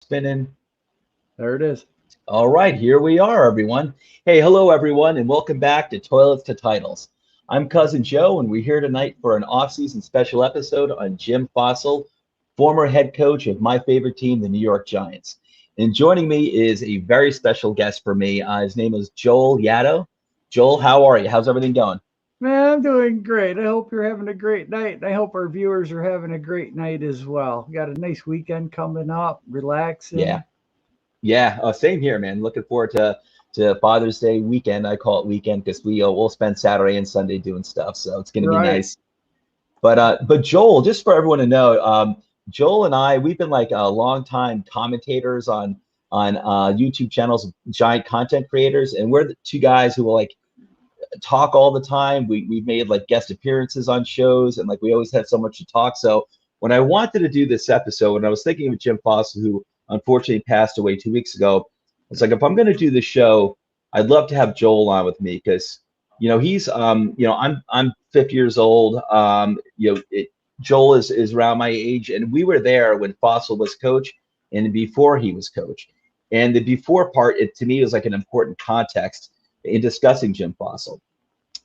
spinning. There it is. All right, here we are, everyone. Hey, hello, everyone, and welcome back to Toilets to Titles. I'm Cousin Joe, and we're here tonight for an off-season special episode on Jim Fassel, former head coach of my favorite team, the New York Giants. And joining me is a very special guest for me. His name is Joel Yaddow. Joel, how are you? How's everything going? Man, I'm doing great. I hope you're having a great night. And I hope our viewers are having a great night as well. Got a nice weekend coming up, Yeah, relaxing. yeah, same here, man. Looking forward to Father's Day weekend. I call it weekend because we'll spend Saturday and Sunday doing stuff, so it's going to be Right. nice. But Joel, just for everyone to know, Joel and I, we've been like long time commentators on YouTube channels, of giant content creators, and we're the two guys who will like talk all the time. We've made like guest appearances on shows, and like we always had so much to talk. So when I wanted to do this episode, and I was thinking of Jim Foster, who unfortunately passed away 2 weeks ago, it's like if I'm going to do the show, I'd love to have Joel on with me because he's I'm 50 years old. Joel is around my age, and we were there when Fossil was coach and before he was coach. And the before part, it to me was like an important context in discussing Jim Fossil.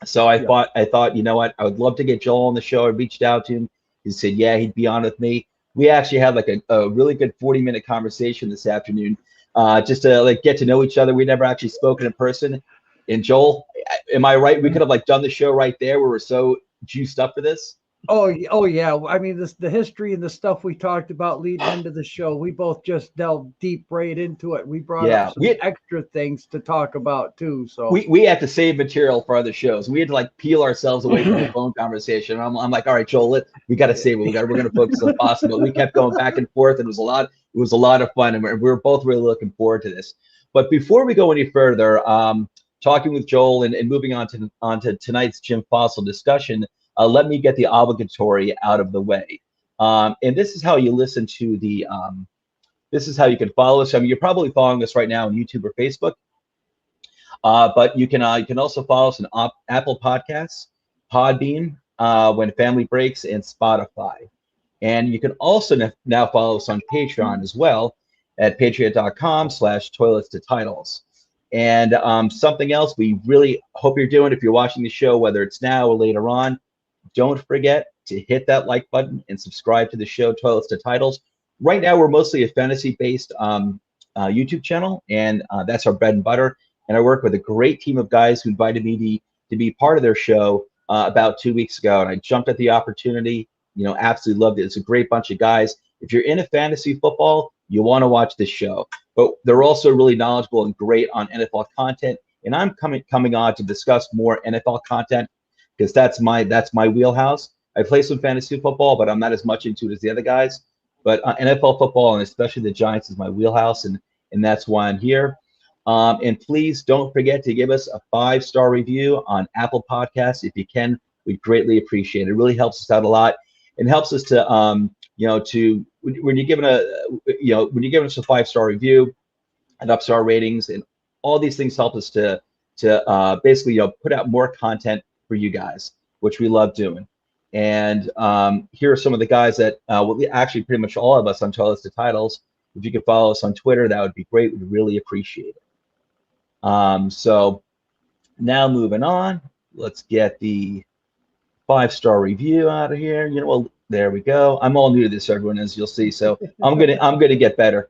So Yeah. I thought, you know what, I would love to get Joel on the show. I reached out to him. He said, yeah, he'd be on with me. We actually had like a really good 40-minute conversation this afternoon, just to like get to know each other. We never actually spoken in person. And Joel, am I right? We could have like done the show right there. We were so juiced up for this. Oh yeah. I mean, the history and the stuff we talked about leading into the show, we both just delved deep right into it. We brought up Yeah, some extra things to talk about too. So we had to save material for other shows. We had to like peel ourselves away from the phone conversation. I'm like, all right, Joel, we got to save it. We're going to focus on possible. We kept going back and forth. And it was a lot of fun, and we were both really looking forward to this. But before we go any further, talking with Joel and moving on to tonight's Jim Fossil discussion, let me get the obligatory out of the way. And this is how you listen to the. This is how you can follow us. I mean, you're probably following us right now on YouTube or Facebook. But you can also follow us on Apple Podcasts, Podbean, When Family Breaks, and Spotify. And you can also now follow us on Patreon as well at patreon.com/toilets to titles. And something else we really hope you're doing if you're watching the show, whether it's now or later on, don't forget to hit that like button and subscribe to the show, Toilets to Titles. Right now, we're mostly a fantasy-based YouTube channel, and that's our bread and butter. And I work with a great team of guys who invited me to be part of their show about 2 weeks ago, and I jumped at the opportunity. Absolutely loved it. It's a great bunch of guys. If you're into fantasy football, you want to watch this show. But they're also really knowledgeable and great on NFL content. And I'm coming on to discuss more NFL content because that's my wheelhouse. I play some fantasy football, but I'm not as much into it as the other guys. But NFL football and especially the Giants is my wheelhouse, and that's why I'm here. And please don't forget to give us a 5-star review on Apple Podcasts if you can. We'd greatly appreciate it. It really helps us out a lot. It helps us to when you're giving us a 5-star review and ups our ratings, and all these things help us to basically put out more content for you guys, which we love doing. And here are some of the guys that actually pretty much all of us on Toilets to Titles. If you could follow us on Twitter, that would be great. We'd really appreciate it. So now moving on, let's get the 5-star review out of here. Well, there we go. I'm all new to this, everyone, as you'll see. So I'm gonna get better.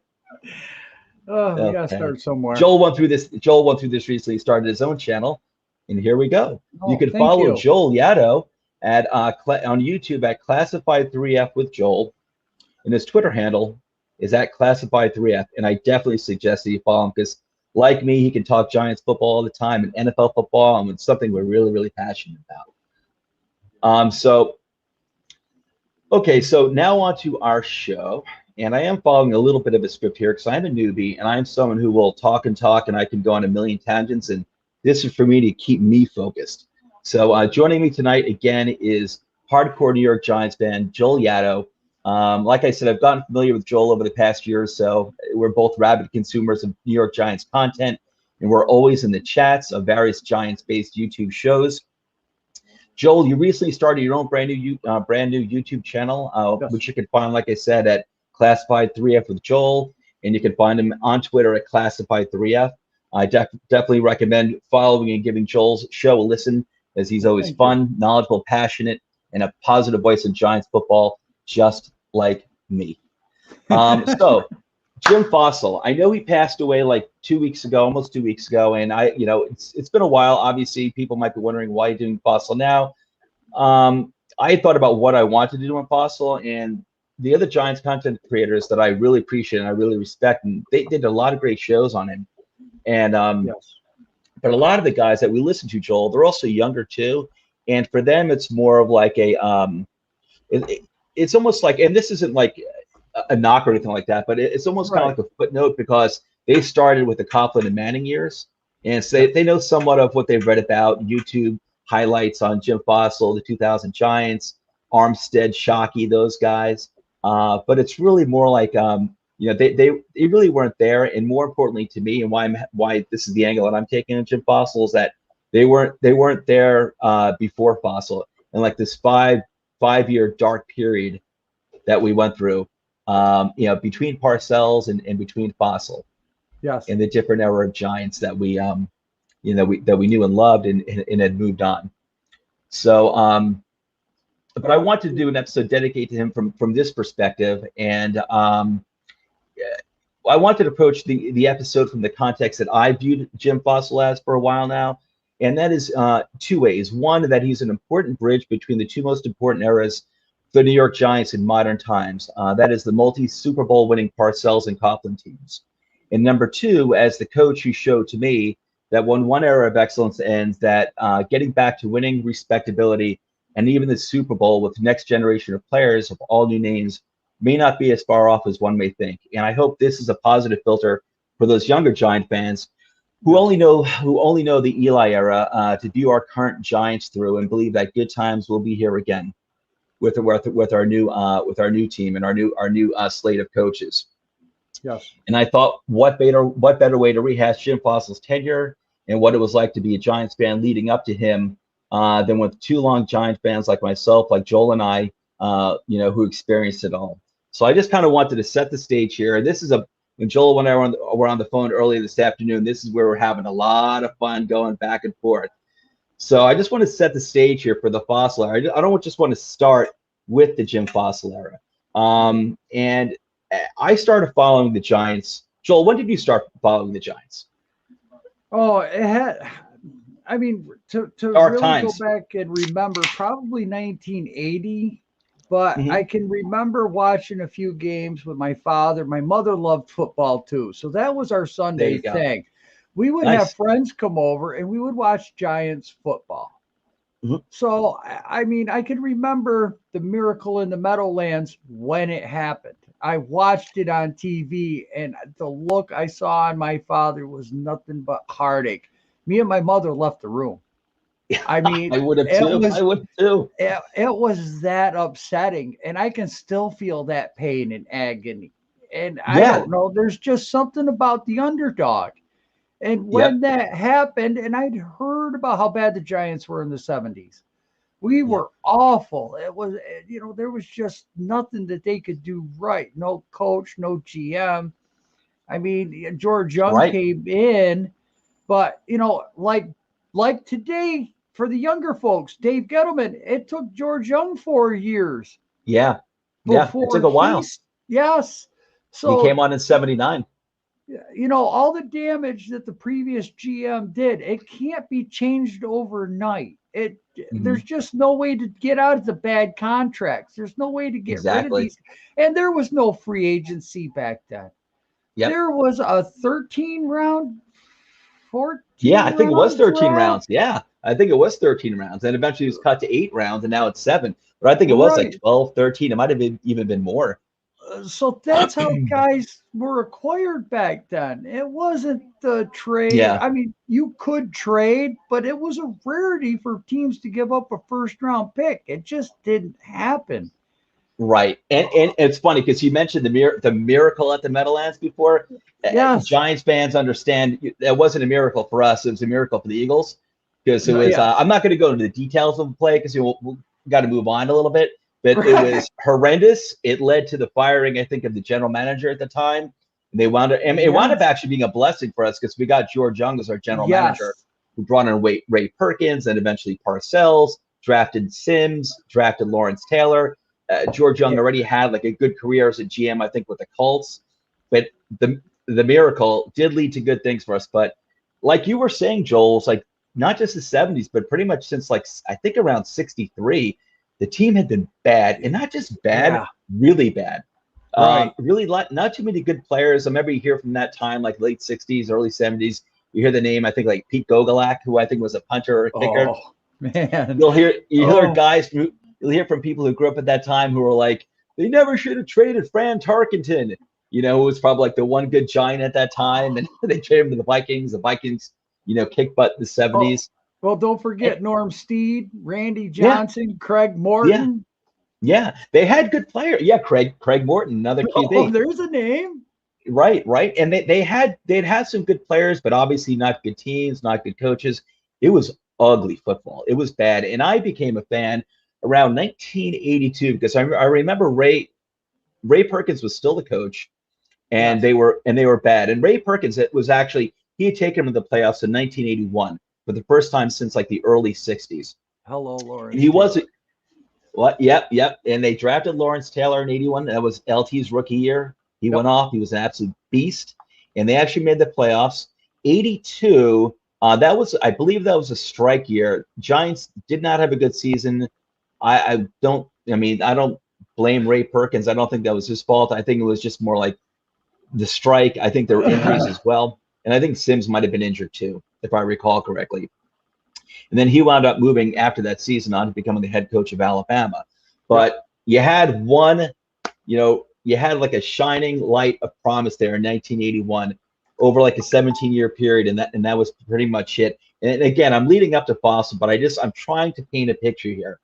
we gotta Okay. start somewhere. Joel went through this. Joel went through this recently. Started his own channel, and here we go. You Oh, can thank follow you. Joel Yaddow at on YouTube at Classified3F with Joel, and his Twitter handle is at Classified3F. And I definitely suggest that you follow him because, like me, he can talk Giants football all the time and NFL football, and it's something we're really, really passionate about. Okay, so now on to our show. And I am following a little bit of a script here because I'm a newbie and I'm someone who will talk and talk and I can go on a million tangents. And this is for me to keep me focused. So joining me tonight again is hardcore New York Giants fan Joel Yaddow. Like I said, I've gotten familiar with Joel over the past year or so. We're both rabid consumers of New York Giants content, and we're always in the chats of various Giants-based YouTube shows. Joel, you recently started your own brand new YouTube channel, Yes. which you can find, like I said, at Classified 3F with Joel. and you can find him on Twitter at Classified3F. I definitely recommend following and giving Joel's show a listen, as he's always fun, knowledgeable, passionate, and a positive voice in Giants football, just like me. So Jim Fassel, I know he passed away like 2 weeks ago, almost 2 weeks ago, and it's been a while. Obviously, people might be wondering why you're doing Fassel now. I thought about what I wanted to do on Fassel, and the other Giants content creators that I really appreciate and I really respect, and they did a lot of great shows on him. And but a lot of the guys that we listen to, Joel, they're also younger too, and for them, it's more of like a it's almost like, and this isn't like a knock or anything like that, but it's almost kind of like a footnote, because they started with the Coughlin and Manning years, and so they know somewhat of what they've read about YouTube highlights on Jim Fassel, the 2000 Giants, Armstead, Shockey, those guys. But it's really more like they really weren't there, and more importantly to me, and why this is the angle that I'm taking on Jim Fassel, is that they weren't there before Fassel, and like this five-year dark period that we went through, between Parcells and between Fassel, and the different era of Giants that we that we knew and loved and had moved on. So but I wanted to do an episode dedicated to him from this perspective, and I wanted to approach the episode from the context that I viewed Jim Fassel as for a while now, and that is two ways. One, that he's an important bridge between the two most important eras for the New York Giants in modern times. That is the multi-Super Bowl winning Parcells and Coughlin teams. And number two, as the coach who showed to me that when one era of excellence ends, that getting back to winning, respectability, and even the Super Bowl with the next generation of players of all new names may not be as far off as one may think. And I hope this is a positive filter for those younger Giant fans who only know the Eli era to view our current Giants through and believe that good times will be here again with our new team and our new slate of coaches. Yes. And I thought, what better way to rehash Jim Fassel's tenure and what it was like to be a Giants fan leading up to him than with two long Giant fans like myself, like Joel and I, who experienced it all. So I just kind of wanted to set the stage here. This is when Joel and I were on the phone earlier this afternoon, this is where we're having a lot of fun going back and forth. So I just want to set the stage here for the Fassel era. I don't just want to start with the Jim Fassel era. And I started following the Giants. Joel, when did you start following the Giants? Oh, I mean, to really go back and remember, probably 1980. But I can remember watching a few games with my father. My mother loved football too, so that was our Sunday thing. We would have friends come over and we would watch Giants football. So, I mean, I can remember the Miracle in the Meadowlands when it happened. I watched it on TV, and the look I saw on my father was nothing but heartache. Me and my mother left the room. I mean, I would have too. I would too. It was that upsetting, and I can still feel that pain and agony. And I don't know, there's just something about the underdog. And when that happened, and I'd heard about how bad the Giants were in the 70s, we were awful. It was, there was just nothing that they could do right. No coach, no GM. I mean, George Young came in, but like today, for the younger folks, Dave Gettleman, it took George Young 4 years. Yeah. It took a while. Yes. So he came on in 79. All the damage that the previous GM did, it can't be changed overnight. There's just no way to get out of the bad contracts. There's no way to get rid of these. And there was no free agency back then. There was a 13-round, 14. Yeah, I think it was 13 rounds. Yeah, I think it was 13 rounds. And eventually it was cut to 8 rounds, and now it's 7. But I think it was like 12, 13. It might have even been more. So that's how guys were acquired back then. It wasn't the trade. Yeah. I mean, you could trade, but it was a rarity for teams to give up a first-round pick. It just didn't happen. Right. And it's funny because you mentioned the miracle at the Meadowlands before. Yes. Giants fans understand that wasn't a miracle for us. It was a miracle for the Eagles because it was I'm not going to go into the details of the play because we'll got to move on a little bit. But it was horrendous. It led to the firing, I think, of the general manager at the time. And they wound up, and it wound up actually being a blessing for us because we got George Young as our general manager, who brought in Ray Perkins and eventually Parcells, drafted Sims, drafted Lawrence Taylor. George Young already had like a good career as a GM, I think, with the Colts. But the miracle did lead to good things for us. But like you were saying, Joel, it's like not just the 70s, but pretty much since like I think around 63, the team had been bad, and not just bad, really bad. Really not too many good players. I remember you hear from that time, like late 60s, early 70s. You hear the name, I think, like Pete Gogolak, who I think was a punter or a kicker. Oh, man. You'll hear guys, you'll hear from people who grew up at that time who were like, they never should have traded Fran Tarkenton. You know, who was probably like the one good Giant at that time, and they traded him to the Vikings. The Vikings, you know, kicked butt in the 70s. Well, don't forget Norm Steed, Randy Johnson, Craig Morton. Yeah, they had good players. Yeah, Craig Morton, another QB. Oh, there's a name. Right. And they'd had some good players, but obviously not good teams, not good coaches. It was ugly football. It was bad. And I became a fan around 1982 because I remember Ray Perkins was still the coach, and they were bad. And Ray Perkins, it was actually, he had taken them to the playoffs in 1981 for the first time since like the early 60s. Hello, Lawrence. He wasn't. What? Yep. And they drafted Lawrence Taylor in 81. That was LT's rookie year. He went off. He was an absolute beast. And they actually made the playoffs. 82, I believe that was a strike year. Giants did not have a good season. I don't blame Ray Perkins. I don't think that was his fault. I think it was just more like the strike. I think there were injuries as well. And I think Sims might have been injured too, if I recall correctly. And then he wound up moving after that season on to becoming the head coach of Alabama. But you had you had like a shining light of promise there in 1981 over like a 17-year period, and that was pretty much it. And again, I'm leading up to Fassel, but I'm trying to paint a picture here.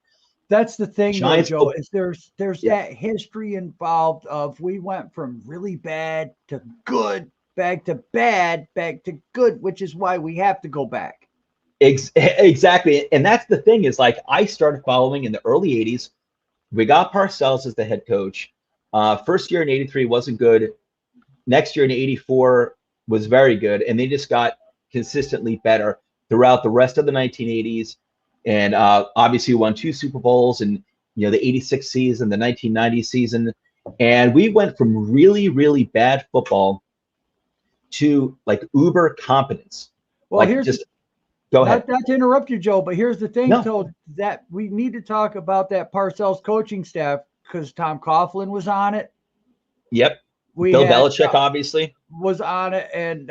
That's the thing, though, Joe, is there's that history involved of we went from really bad to good, back to bad, back to good, which is why we have to go back. Exactly. And that's the thing is, like, I started following in the early 80s. We got Parcells as the head coach. First year in 83 wasn't good. Next year in 84 was very good. And they just got consistently better throughout the rest of the 1980s. And obviously won 2 Super Bowls and, the 86 season, the 1990 season. And we went from really, really bad football to like uber competence. Well, like go ahead. Not to interrupt you, Joe, but here's the thing, so that we need to talk about that Parcells coaching staff because Tom Coughlin was on it. Yep. Bill Belichick obviously was on it, and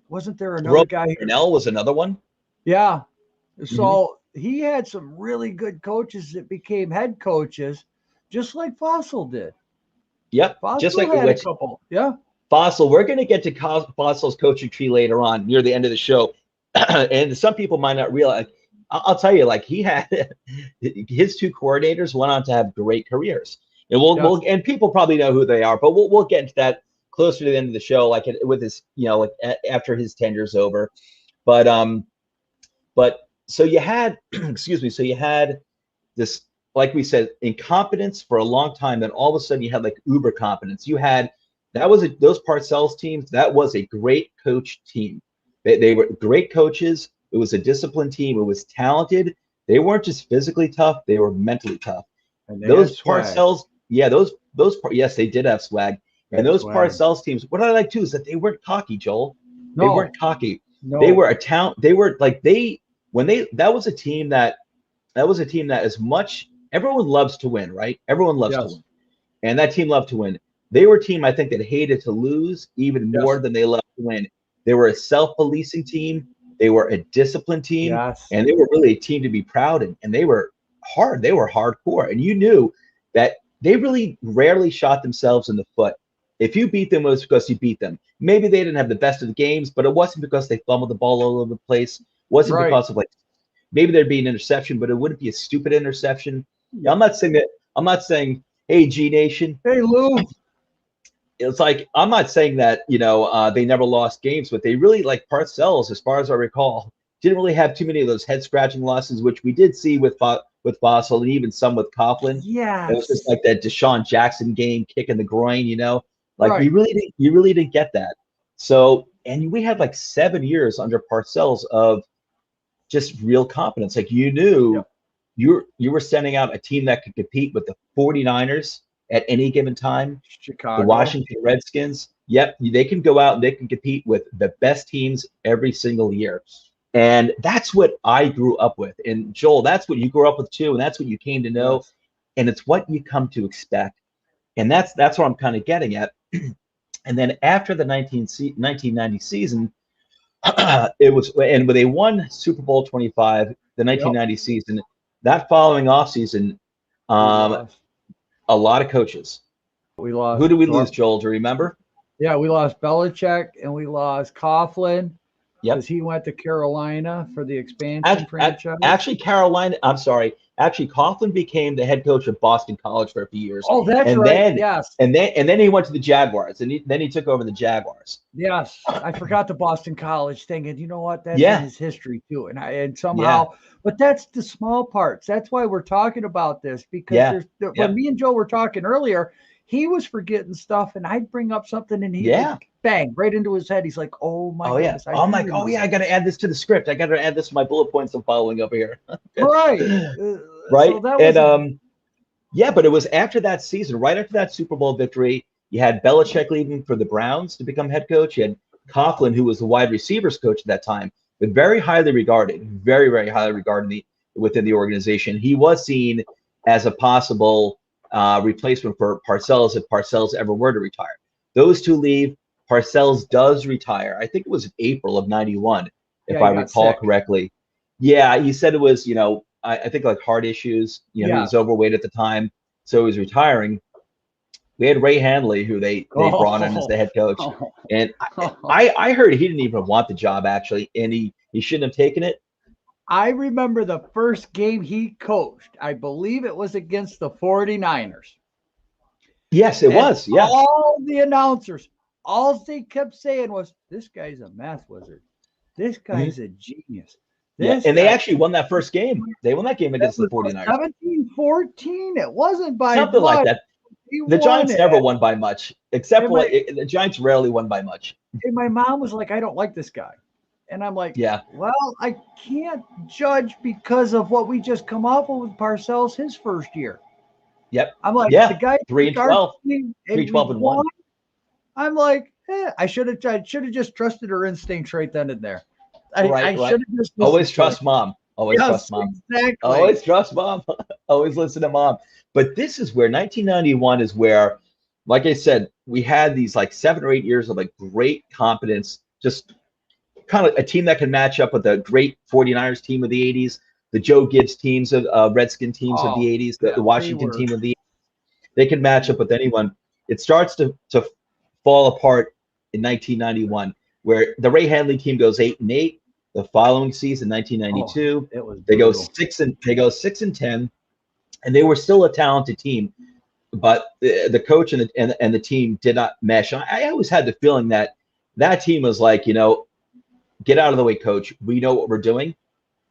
wasn't there another guy? Cornell was another one. Yeah. So he had some really good coaches that became head coaches, just like Fassel did. Yep. Fassel just like had a couple. Yeah. Fassel, we're going to get to Fassel's coaching tree later on near the end of the show. And some people might not realize, I'll tell you, like, he had his 2 coordinators went on to have great careers. And we'll and people probably know who they are, but we'll get into that closer to the end of the show, like with his, like after his tenure's over. But so you had, so you had this, like we said, incompetence for a long time. Then all of a sudden you had like uber competence. You had, those Parcells teams, that was a great coach team. They were great coaches. It was a disciplined team. It was talented. They weren't just physically tough. They were mentally tough. And those Parcells, yes, they did have swag. And those Parcells teams, what I like too is that they weren't cocky, Joel. No. They weren't cocky. No. They were a talent. They were like that was a team that as much, everyone loves to win, right? Everyone loves to win. And that team loved to win. They were a team, I think, that hated to lose even more than they loved to win. They were a self-policing team. They were a disciplined team. And they were really a team to be proud in. And they were hard. They were hardcore. And you knew that they really rarely shot themselves in the foot. If you beat them, it was because you beat them. Maybe they didn't have the best of the games, but it wasn't because they fumbled the ball all over the place. It wasn't because of, like, maybe there'd be an interception, but it wouldn't be a stupid interception. I'm not saying, hey, G Nation. Hey, Lou. It's like, I'm not saying that, they never lost games, but they really, like Parcells, as far as I recall, didn't really have too many of those head-scratching losses, which we did see with Fassel and even some with Coughlin. Yeah. It was just like that Deshaun Jackson game, kick in the groin, Like you really didn't get that. So, and we had like 7 years under Parcells of just real competence. Like you knew you were sending out a team that could compete with the 49ers at any given time, Chicago, the Washington Redskins. Yep, they can go out and they can compete with the best teams every single year. And that's what I grew up with. And Joel, that's what you grew up with too, and that's what you came to know. Yes. And it's what you come to expect. And that's what I'm kind of getting at. And then after the 1990 season, it was, and when they won Super Bowl 25, the 1990 season, that following offseason, a lot of coaches. We lost. Who did we lose, Joel? Do you remember? Yeah, we lost Belichick and we lost Coughlin. Yep. Because he went to Carolina for the expansion franchise. Actually, Carolina, I'm sorry. Actually, Coughlin became the head coach of Boston College for a few years. Oh, that's right. Then, yes. And then he went to the Jaguars, and then he took over the Jaguars. Yes, I forgot the Boston College thing, and you know what? That's in his history too. And somehow, but that's the small parts. That's why we're talking about this, because when me and Joe were talking earlier, he was forgetting stuff, and I'd bring up something, and he would bang right into his head. He's like, "Oh my goodness!" I got to add this to the script. I got to add this to my bullet points I'm following over here. Right. Right. So that was but it was after that season, right after that Super Bowl victory, you had Belichick leaving for the Browns to become head coach. You had Coughlin, who was the wide receivers coach at that time, but very highly regarded, very, very highly regarded within the organization. He was seen as a possible replacement for Parcells if Parcells ever were to retire. Those two leave. Parcells does retire. I think it was April of 91, if I recall correctly. Yeah, he said it was, I think like heart issues. He was overweight at the time, so he was retiring. We had Ray Handley, who they brought in as the head coach, and I heard he didn't even want the job actually, and he shouldn't have taken it. I remember the first game he coached. I believe it was against the 49ers. Yes, it was. Yeah. All the announcers, all they kept saying was, "This guy's a math wizard. This guy's a genius." And they actually won that first game. They won that game against the 49ers. 17-14. It wasn't by something much. Like that. The Giants never won by much, except for the Giants rarely won by much. And my mom was like, "I don't like this guy." And I'm like, well, I can't judge because of what we just come off with Parcells his first year. Yep. I'm like, the guy 3-12. 3-12-1. I'm like, I should have just trusted her instincts right then and there. I should have just always trust mom. Always trust mom. Exactly. Always trust mom. Always listen to mom. But this is where 1991 is where, like I said, we had these like 7 or 8 years of like great competence, just kind of a team that can match up with the great 49ers team of the 80s, the Joe Gibbs teams of Redskin teams of the 80s, the Washington team of the 80s. They can match up with anyone. It starts to fall apart in 1991, where the Ray Handley team goes 8-8. The following season, 1992, they go 6-10, and they were still a talented team, but the coach and the team did not mesh. I always had the feeling that team was like, get out of the way, coach. We know what we're doing.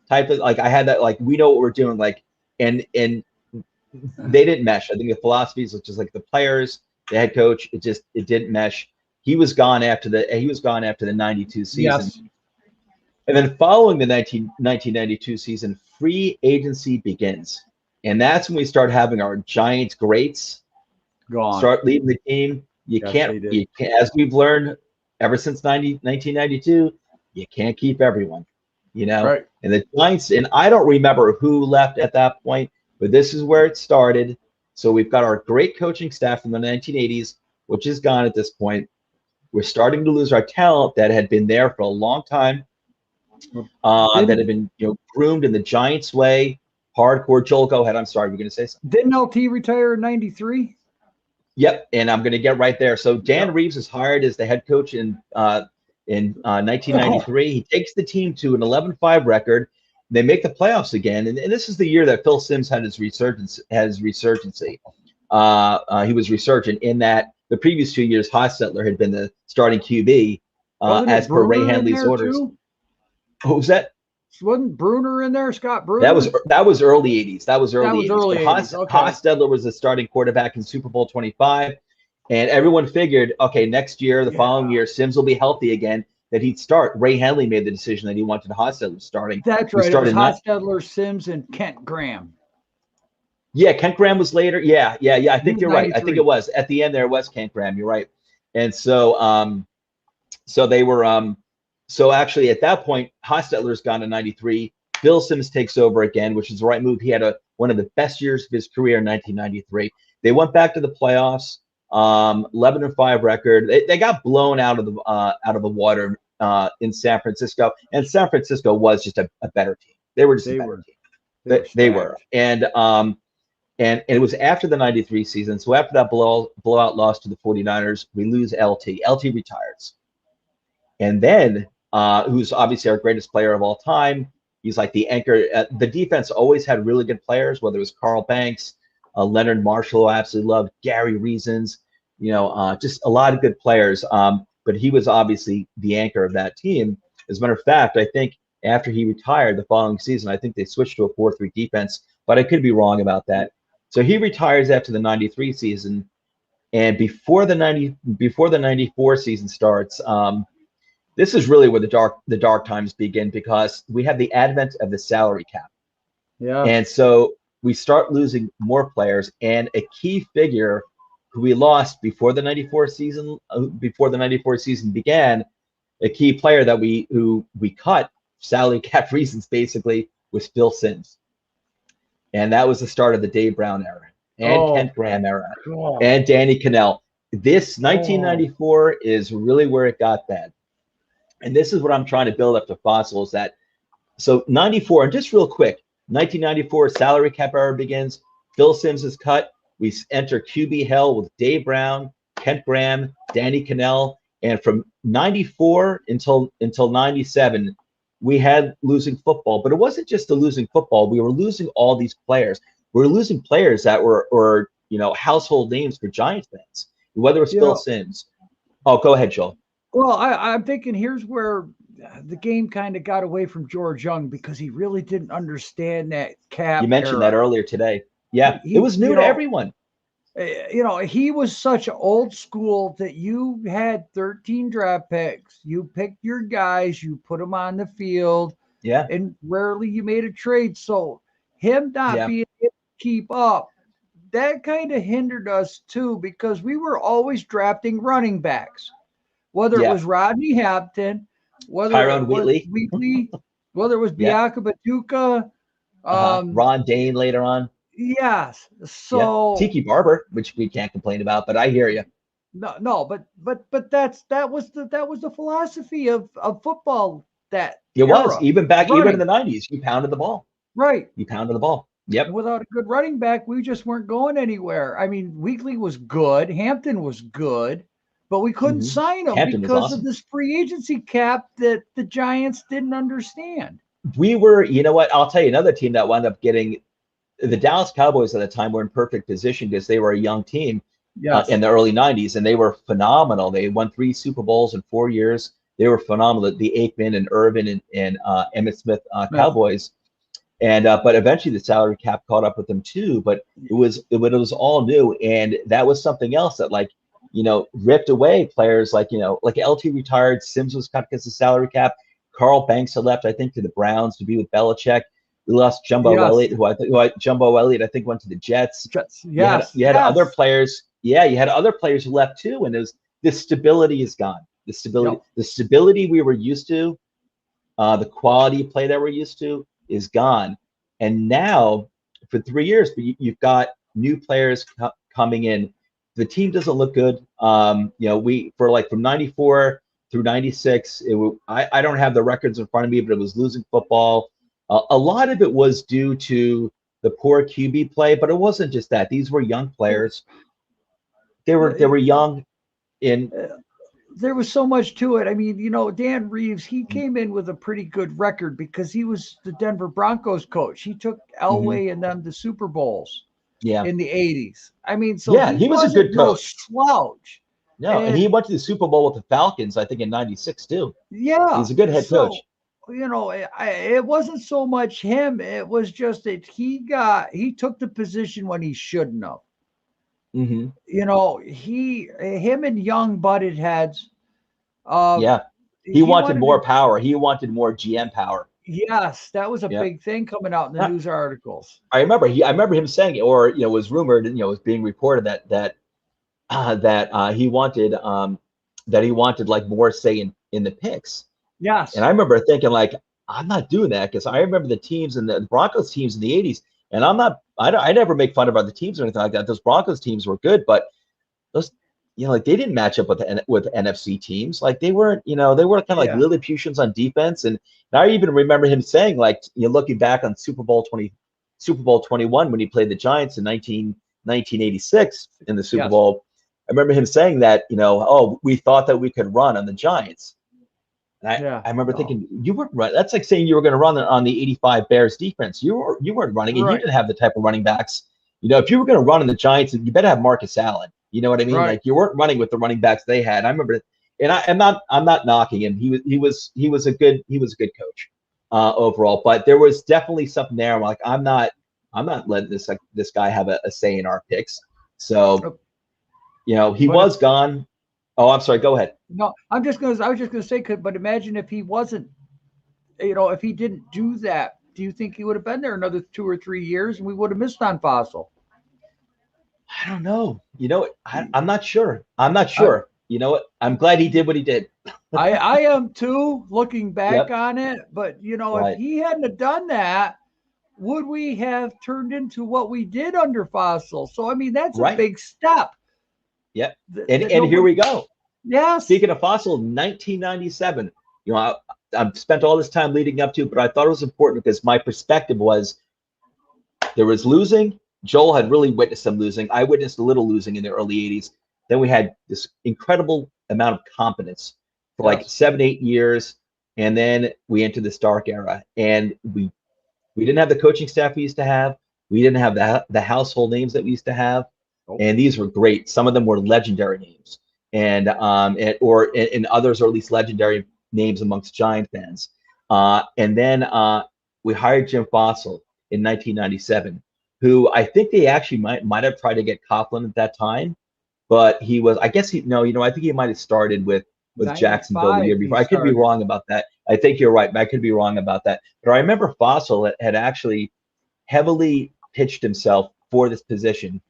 Type of like I had that like we know what we're doing. Like and they didn't mesh. I think the philosophies was just like the players, the head coach. It didn't mesh. He was gone after the 92 season. Yes. And then following the 1992 season, free agency begins. And that's when we start having our Giants greats start leaving the team. You can't, as we've learned ever since 1992, you can't keep everyone, Right. And the Giants, and I don't remember who left at that point, but this is where it started. So we've got our great coaching staff from the 1980s, which is gone at this point. We're starting to lose our talent that had been there for a long time. That had been groomed in the Giants way, hardcore. Joel, go ahead. I'm sorry, we're going to say something. Didn't LT retire in 93? Yep, and I'm going to get right there. So Dan Reeves is hired as the head coach in 1993. He takes the team to an 11-5 record. They make the playoffs again, and this is the year that Phil Simms had his resurgency. He was resurgent in that the previous 2 years, Hostetler had been the starting QB as per Ray Handley's orders. Too? What was that? Wasn't Bruner in there? Scott Bruner? That was early 80s. That was early 80s. Okay. Hostetler was the starting quarterback in Super Bowl 25. And everyone figured, okay, next year, the following year, Sims will be healthy again, that he'd start. Ray Henley made the decision that he wanted Hostetler starting. That's right. It was Hostetler, Sims, and Kent Graham. Yeah, Kent Graham was later. Yeah. I think you're right. I think it was at the end there was Kent Graham. You're right. And so, so they were, so actually at that point, Hostetler's gone to 93. Bill Sims takes over again, which is the right move. He had one of the best years of his career in 1993. They went back to the playoffs, 11-5 record. They got blown out of the water in San Francisco, and San Francisco was just a better team. They were just a better team. They were. And it was after the 93 season. So after that blowout loss to the 49ers, we lose LT. LT retires. And then, who's obviously our greatest player of all time, he's like the anchor. The defense always had really good players, whether it was Carl Banks, Leonard Marshall, who I absolutely loved, Gary Reasons, just a lot of good players. But he was obviously the anchor of that team. As a matter of fact, I think after he retired the following season, I think they switched to a 4-3 defense, but I could be wrong about that. So he retires after the 93 season, and before the 94 season starts, this is really where the dark times begin, because we have the advent of the salary cap. Yeah. And so we start losing more players, and a key figure who we lost before the 94 season began, a key player that we cut salary cap reasons basically, was Phil Sims. And that was the start of the Dave Brown era and Kent Graham era and Danny Cannell. This 1994 is really where it got bad. And this is what I'm trying to build up to Fassel, is that, so 94, and just real quick, 1994 salary cap era begins. Phil Sims is cut. We enter QB hell with Dave Brown, Kent Graham, Danny Cannell. And from 94 until 97, we had losing football. But it wasn't just the losing football. We were losing all these players. We were losing players that were household names for Giants fans, whether it was Phil Sims. Oh, go ahead, Joel. Well, I'm thinking here's where the game kind of got away from George Young, because he really didn't understand that cap. You mentioned that earlier today. Yeah, it was new to everyone. He was such old school that you had 13 draft picks. You picked your guys, you put them on the field. Yeah. And rarely you made a trade. So him not being able to keep up, that kind of hindered us too, because we were always drafting running backs. Whether it was Rodney Hampton, whether Tyrone it was Wheatley, whether it was Bianca Batuka, Ron Dane later on. Yes. So Tiki Barber, which we can't complain about, but I hear you. No, but that was the philosophy of football. That it was even in the 90s. You pounded the ball. Right. You pounded the ball. Yep. And without a good running back, we just weren't going anywhere. I mean, Wheatley was good, Hampton was good, but we couldn't sign him because of this free agency cap that the Giants didn't understand. We were, you know what? I'll tell you another team that wound up getting. The Dallas Cowboys at the time were in perfect position because they were a young team in the early 90s, and they were phenomenal. They won 3 Super Bowls in 4 years. They were phenomenal. The Aikman and Irvin and Emmitt Smith Cowboys. And but eventually the salary cap caught up with them too. But it was all new, and that was something else that ripped away players like LT retired. Sims was cut because of salary cap. Carl Banks had left, I think, to the Browns to be with Belichick. We lost Jumbo Elliott, who I think went to the Jets. Yes. You had other players. Yeah, you had other players who left too, and the stability is gone. The stability we were used to, the quality of play that we're used to is gone. And now, for 3 years, you've got new players coming in. The team doesn't look good. From 94 through 96, I don't have the records in front of me, but it was losing football. A lot of it was due to the poor QB play, but it wasn't just that. These were young players. They were young. There was so much to it. I mean, Dan Reeves, he came in with a pretty good record because he was the Denver Broncos coach. He took Elway and them to Super Bowls in the 80s. I mean, so he was a good coach. No slouch. No, and he went to the Super Bowl with the Falcons, I think, in 96 too. Yeah. He's a good head coach. It wasn't so much him. It was just that he took the position when he shouldn't have. Mm-hmm. You know, him and Young butted heads. Yeah. He wanted more power. He wanted more GM power. Yes, that was a big thing coming out in the news articles. I remember him saying it, or it was rumored, it was being reported that he wanted like more say in the picks. Yes. And I remember thinking, like, I'm not doing that, because I remember the teams and the Broncos teams in the 80s, and I never make fun of other teams or anything like that. Those Broncos teams were good, but those, like, they didn't match up with NFC teams. Like, they weren't, they were kind of like Lilliputians on defense. And I even remember him saying, like, looking back on Super Bowl 21 when he played the Giants in 1986 in the Super Bowl. I remember him saying that, oh, we thought that we could run on the Giants. And I remember thinking, you weren't running. That's like saying you were going to run on the 85 Bears defense. You weren't running, and you didn't have the type of running backs. If you were going to run on the Giants, you better have Marcus Allen. You know what I mean? Right. Like, you weren't running with the running backs they had. I remember, and I'm not knocking him. He was a good coach overall, but there was definitely something there. I'm like, I'm not letting this guy have a say in our picks. So, he was gone. Oh, I'm sorry. Go ahead. No, I was just gonna say, but imagine if he wasn't, if he didn't do that, do you think he would have been there another 2 or 3 years and we would have missed on Fassel? I don't know. I'm not sure. I'm not sure. You know what? I'm glad he did what he did. I am too, looking back on it. But if he hadn't have done that, would we have turned into what we did under Fassel? So I mean, that's a big step. Yep. And here we go. Yes. Speaking of Fassel, 1997. I've spent all this time leading up to, but I thought it was important because my perspective was there was losing. Joel had really witnessed some losing. I witnessed a little losing in the early 80s. Then we had this incredible amount of competence for like 7-8 years. And then we entered this dark era. And we didn't have the coaching staff we used to have. We didn't have the household names that we used to have. And these were great. Some of them were legendary names. And others are at least legendary names amongst Giant fans. And then we hired Jim Fassel in 1997, who I think they actually might have tried to get Coughlin at that time, but he was, I guess I think he might have started with Jacksonville the year before. I could be wrong about that. I think you're right. I could be wrong about that. But I remember Fassel had actually heavily pitched himself for this position.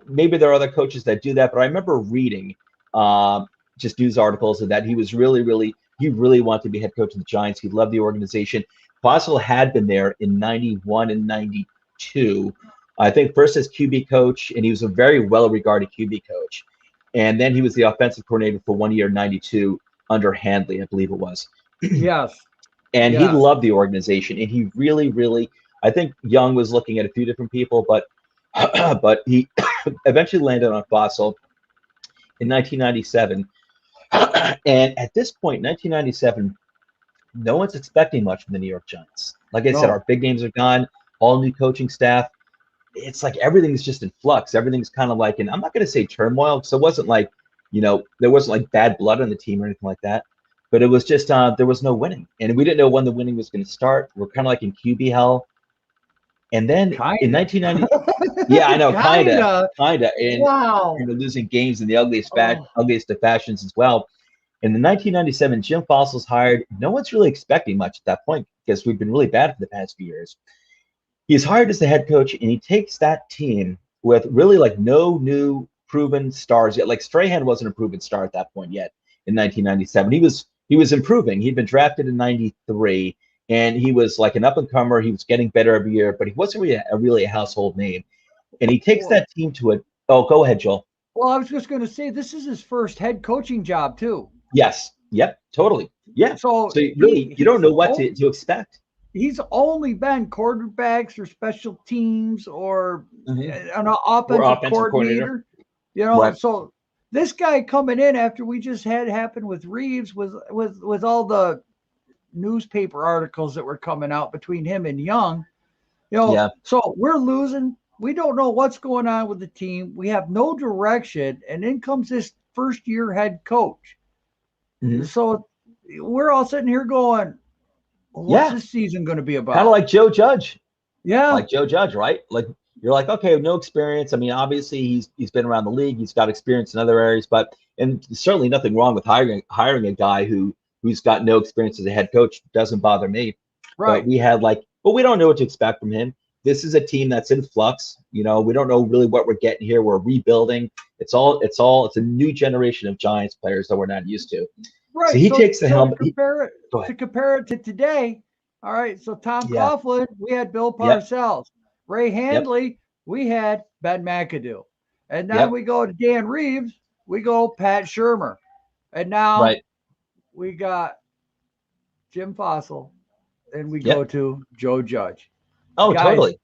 Maybe there are other coaches that do that, but I remember reading just news articles of that. He was he really wanted to be head coach of the Giants. He loved the organization. Fassel had been there in 91 and 92. I think first as QB coach, and he was a very well-regarded QB coach. And then he was the offensive coordinator for 1 year, 92, under Handley, I believe it was. Yes. And he loved the organization. And he really, I think Young was looking at a few different people, but he eventually landed on Fassel in 1997. And at this point, 1997, no one's expecting much from the New York Giants. Like I said, our big names are gone, all new coaching staff. It's like everything's just in flux. Everything's kind of like, and I'm not going to say turmoil, because it wasn't like, there wasn't like bad blood on the team or anything like that. But it was just, there was no winning. And we didn't know when the winning was going to start. We're kind of like in QB hell. And then in 1990, yeah, I know, kind of, and wow, losing games in the ugliest of fashions as well. And in 1997, Jim Fassel's hired. No one's really expecting much at that point because we've been really bad for the past few years. He's hired as the head coach, and he takes that team with really like no new proven stars yet. Like Strahan wasn't a proven star at that point yet in 1997. He was improving. He'd been drafted in 93. And he was like an up-and-comer. He was getting better every year, but he wasn't really a household name. And he takes that team to it. Oh, go ahead, Joel. Well, I was just going to say, this is his first head coaching job, too. Yes. Yep. Totally. Yeah. So you don't know what to expect. He's only been quarterbacks or special teams or an offensive coordinator. Right. So this guy coming in after we just had happen with Reeves with all the newspaper articles that were coming out between him and Young, so we're losing. We don't know what's going on with the team. We have no direction. And then comes this first year head coach. Mm-hmm. So we're all sitting here going, what's this season going to be about? Kind of like Joe Judge. Yeah. Like Joe Judge, right? Like you're like, okay, no experience. I mean, obviously he's been around the league, he's got experience in other areas, but and certainly nothing wrong with hiring a guy who's got no experience as a head coach. Doesn't bother me. Right. But we don't know what to expect from him. This is a team that's in flux. You know, we don't know really what we're getting here. We're rebuilding. It's a new generation of Giants players that we're not used to. Right. So he takes the helm. To compare it to today. All right. So Tom Coughlin, we had Bill Parcells. Yep. Ray Handley, we had Ben McAdoo. And then we go to Dan Reeves, we go Pat Shurmur. And now we got Jim Fassel, and we go to Joe Judge. Oh, guys, totally.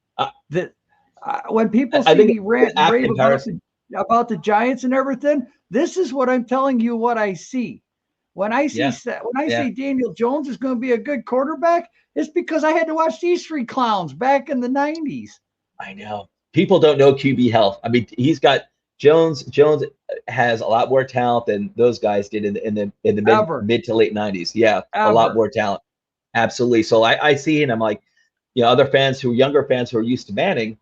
When people see me rant and rave about the Giants and everything, this is what I'm telling you what I see. When I see say Daniel Jones is going to be a good quarterback, it's because I had to watch these three clowns back in the 90s. I know. People don't know QB health. I mean, he's got Jones has a lot more talent than those guys did in the mid to late 90s. Yeah, a lot more talent. Absolutely. So I see, and I'm like, other fans younger fans who are used to Manning,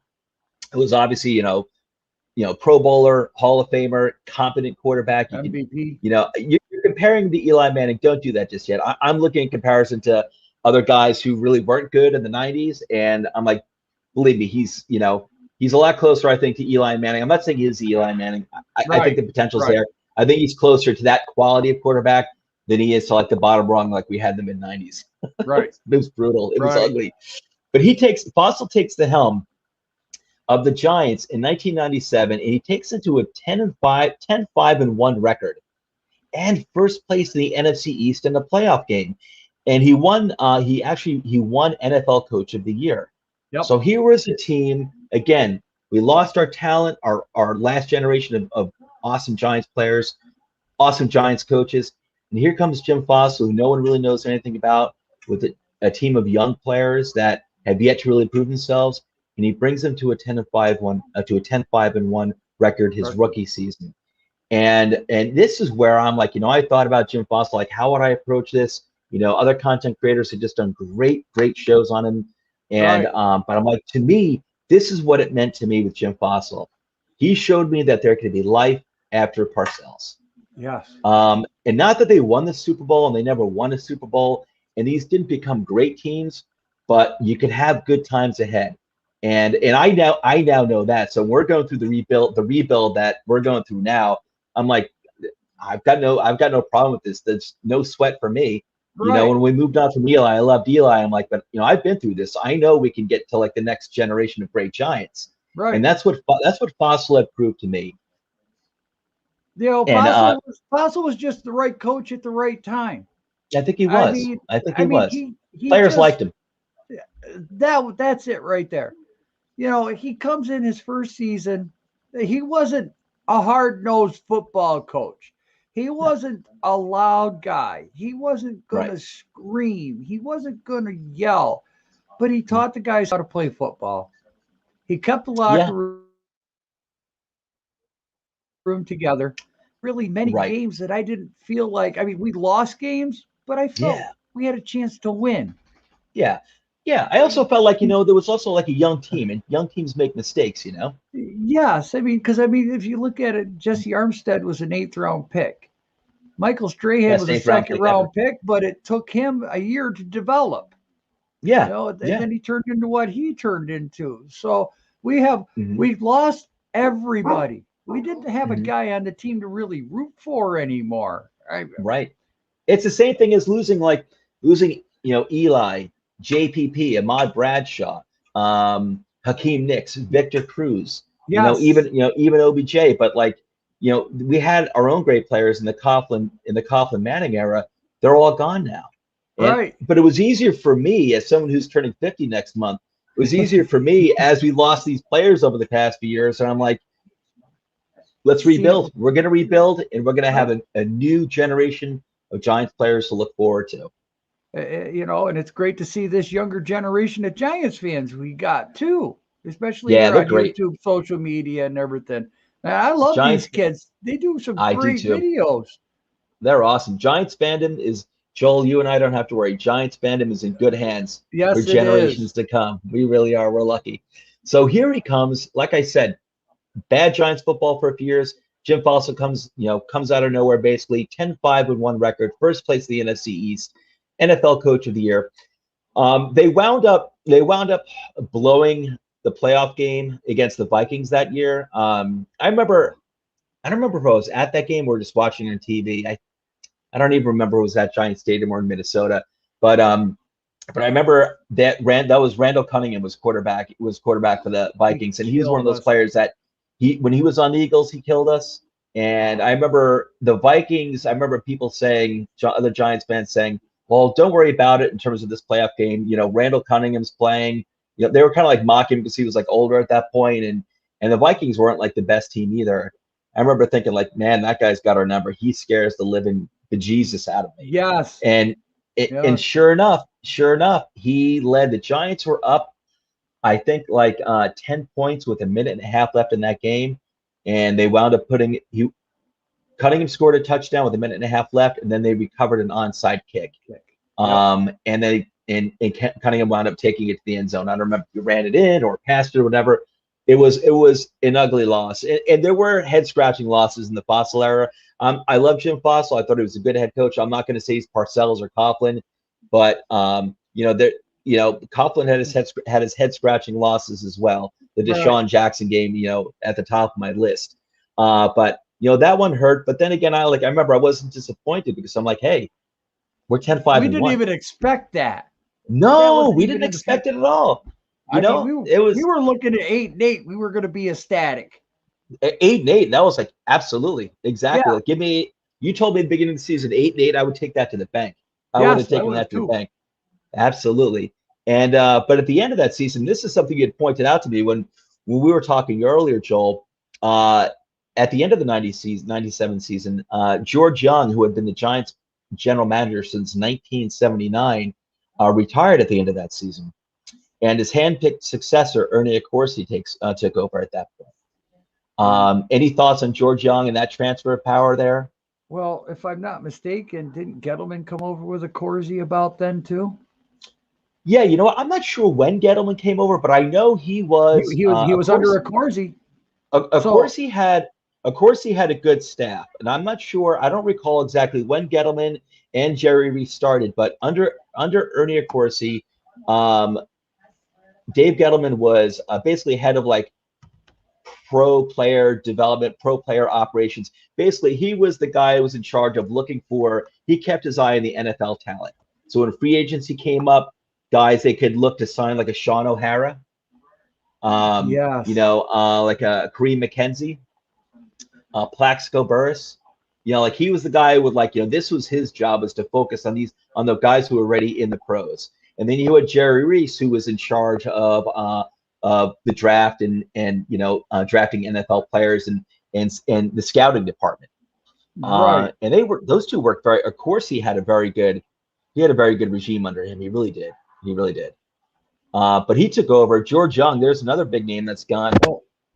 it was obviously, Pro Bowler, Hall of Famer, competent quarterback. MVP. You're comparing the Eli Manning. Don't do that just yet. I'm looking in comparison to other guys who really weren't good in the 90s. And I'm like, believe me, he's a lot closer, I think, to Eli Manning. I'm not saying he is Eli Manning. I think the potential's there. I think he's closer to that quality of quarterback than he is to like the bottom rung like we had in the mid 90s. Right. It was brutal. It was ugly. But Fassel takes the helm of the Giants in 1997, and he takes it to a 10-5-1 record and first place in the NFC East in a playoff game. And he won. He won NFL Coach of the Year. Yep. So here was a team. Again, we lost our talent, our last generation of awesome Giants players, awesome Giants coaches. And here comes Jim Fassel, who no one really knows anything about, with a team of young players that have yet to really prove themselves. And he brings them to a 10-5-1 record his rookie season. And this is where I'm like, I thought about Jim Fassel, like, how would I approach this? Other content creators have just done great shows on him. And but I'm like, to me, this is what it meant to me with Jim Fassel. He showed me that there could be life after Parcells. Yes. And not that they won the Super Bowl, and they never won a Super Bowl, and these didn't become great teams, but you could have good times ahead. And I now know that. So we're going through the rebuild that we're going through now. I'm like, I've got no problem with this. There's no sweat for me. Right. When we moved on from Eli, I loved Eli. I'm like, but I've been through this. I know we can get to like the next generation of great Giants. Right. And that's what Fassel had proved to me. Fassel was just the right coach at the right time. I think he was. I think he was. Players liked him. That's it right there. He comes in his first season. He wasn't a hard-nosed football coach. He wasn't a loud guy. He wasn't going to scream. He wasn't going to yell. But he taught the guys how to play football. He kept the locker room together. Really many games that I didn't feel like. I mean, we lost games, but I felt we had a chance to win. Yeah. Yeah, I also felt like, there was also like a young team, and young teams make mistakes, Yes, because if you look at it, Jesse Armstead was an 8th-round pick. Michael Strahan was a 2nd-round pick, but it took him a year to develop. Yeah. And then he turned into what he turned into. So we've lost everybody. We didn't have a guy on the team to really root for anymore. Right. It's the same thing as losing Eli, JPP, Ahmad Bradshaw, Hakeem Nicks, Victor Cruz, even OBJ. But we had our own great players in the Coughlin Manning era. They're all gone now. But it was easier for me as someone who's turning 50 next month. It was easier for me as we lost these players over the past few years. And I'm like, let's rebuild. We're going to rebuild, and we're going to have a new generation of Giants players to look forward to. And it's great to see this younger generation of Giants fans we got too, especially here on YouTube, social media, and everything. And I love these kids. They do some great videos. They're awesome. Giants fandom is, Joel, you and I don't have to worry. Giants fandom is in good hands for generations to come. We really are. We're lucky. So here he comes. Like I said, bad Giants football for a few years. Jim Fassel comes out of nowhere, basically 10-5 with one record, first place in the NFC East, NFL Coach of the Year. They wound up blowing the playoff game against the Vikings that year. I don't remember if I was at that game or just watching it on TV. I don't even remember if it was at Giant Stadium or in Minnesota, but I remember that was Randall Cunningham was quarterback for the Vikings, and he was one of those players that when he was on the Eagles, he killed us. And I remember the Vikings. I remember people saying, other Giants fans saying, well, don't worry about it in terms of this playoff game. Randall Cunningham's playing. They were kind of like mocking him because he was like older at that point, and the Vikings weren't like the best team either. I remember thinking like, man, that guy's got our number. He scares the living bejesus out of me. Yes. And sure enough, he led. The Giants were up, I think, like 10 points with a minute and a half left in that game, and they wound up Cunningham scored a touchdown with a minute and a half left, and then they recovered an onside kick. And Cunningham wound up taking it to the end zone. I don't remember if he ran it in or passed it or whatever. It was an ugly loss, and there were head scratching losses in the Fassel era. I love Jim Fassel. I thought he was a good head coach. I'm not going to say he's Parcells or Coughlin, but Coughlin had his head scratching losses as well. The Deshaun Jackson game, at the top of my list. But that one hurt. But then again, I remember I wasn't disappointed because I'm like, hey, we're 10-5. We didn't even expect that. No, we didn't expect it at all. We were looking at 8-8. We were going to be ecstatic. 8-8. That was like absolutely exactly. Yeah. Like, you told me at the beginning of the season 8-8. I would take that to the bank. I would have taken that to the bank. Absolutely. And but at the end of that season, this is something you had pointed out to me when we were talking earlier, Joel. At the end of the 97 season, George Young, who had been the Giants general manager since 1979, retired at the end of that season. And his handpicked successor, Ernie Accorsi, took over at that point. Any thoughts on George Young and that transfer of power there? Well, if I'm not mistaken, didn't Gettleman come over with Accorsi about then too? Yeah, I'm not sure when Gettleman came over, but I know he was. He was under Accorsi. Accorsi had a good staff, and I'm not sure. I don't recall exactly when Gettleman and Jerry Reese started, but under Ernie Accorsi, Dave Gettleman was basically head of like pro player development, pro player operations. Basically, he was the guy who was in charge of he kept his eye on the NFL talent. So when free agency came up, guys they could look to sign like a Sean O'Hara, like a Kareem McKenzie, Plaxico Burress. Like he was the guy with this was his job, was to focus on the guys who were already in the pros. And then you had Jerry Reese, who was in charge of the draft and drafting NFL players and the scouting department. Right. And those two worked very. Of course, he had a very good regime under him. He really did. But he took over. George Young. There's another big name that's gone.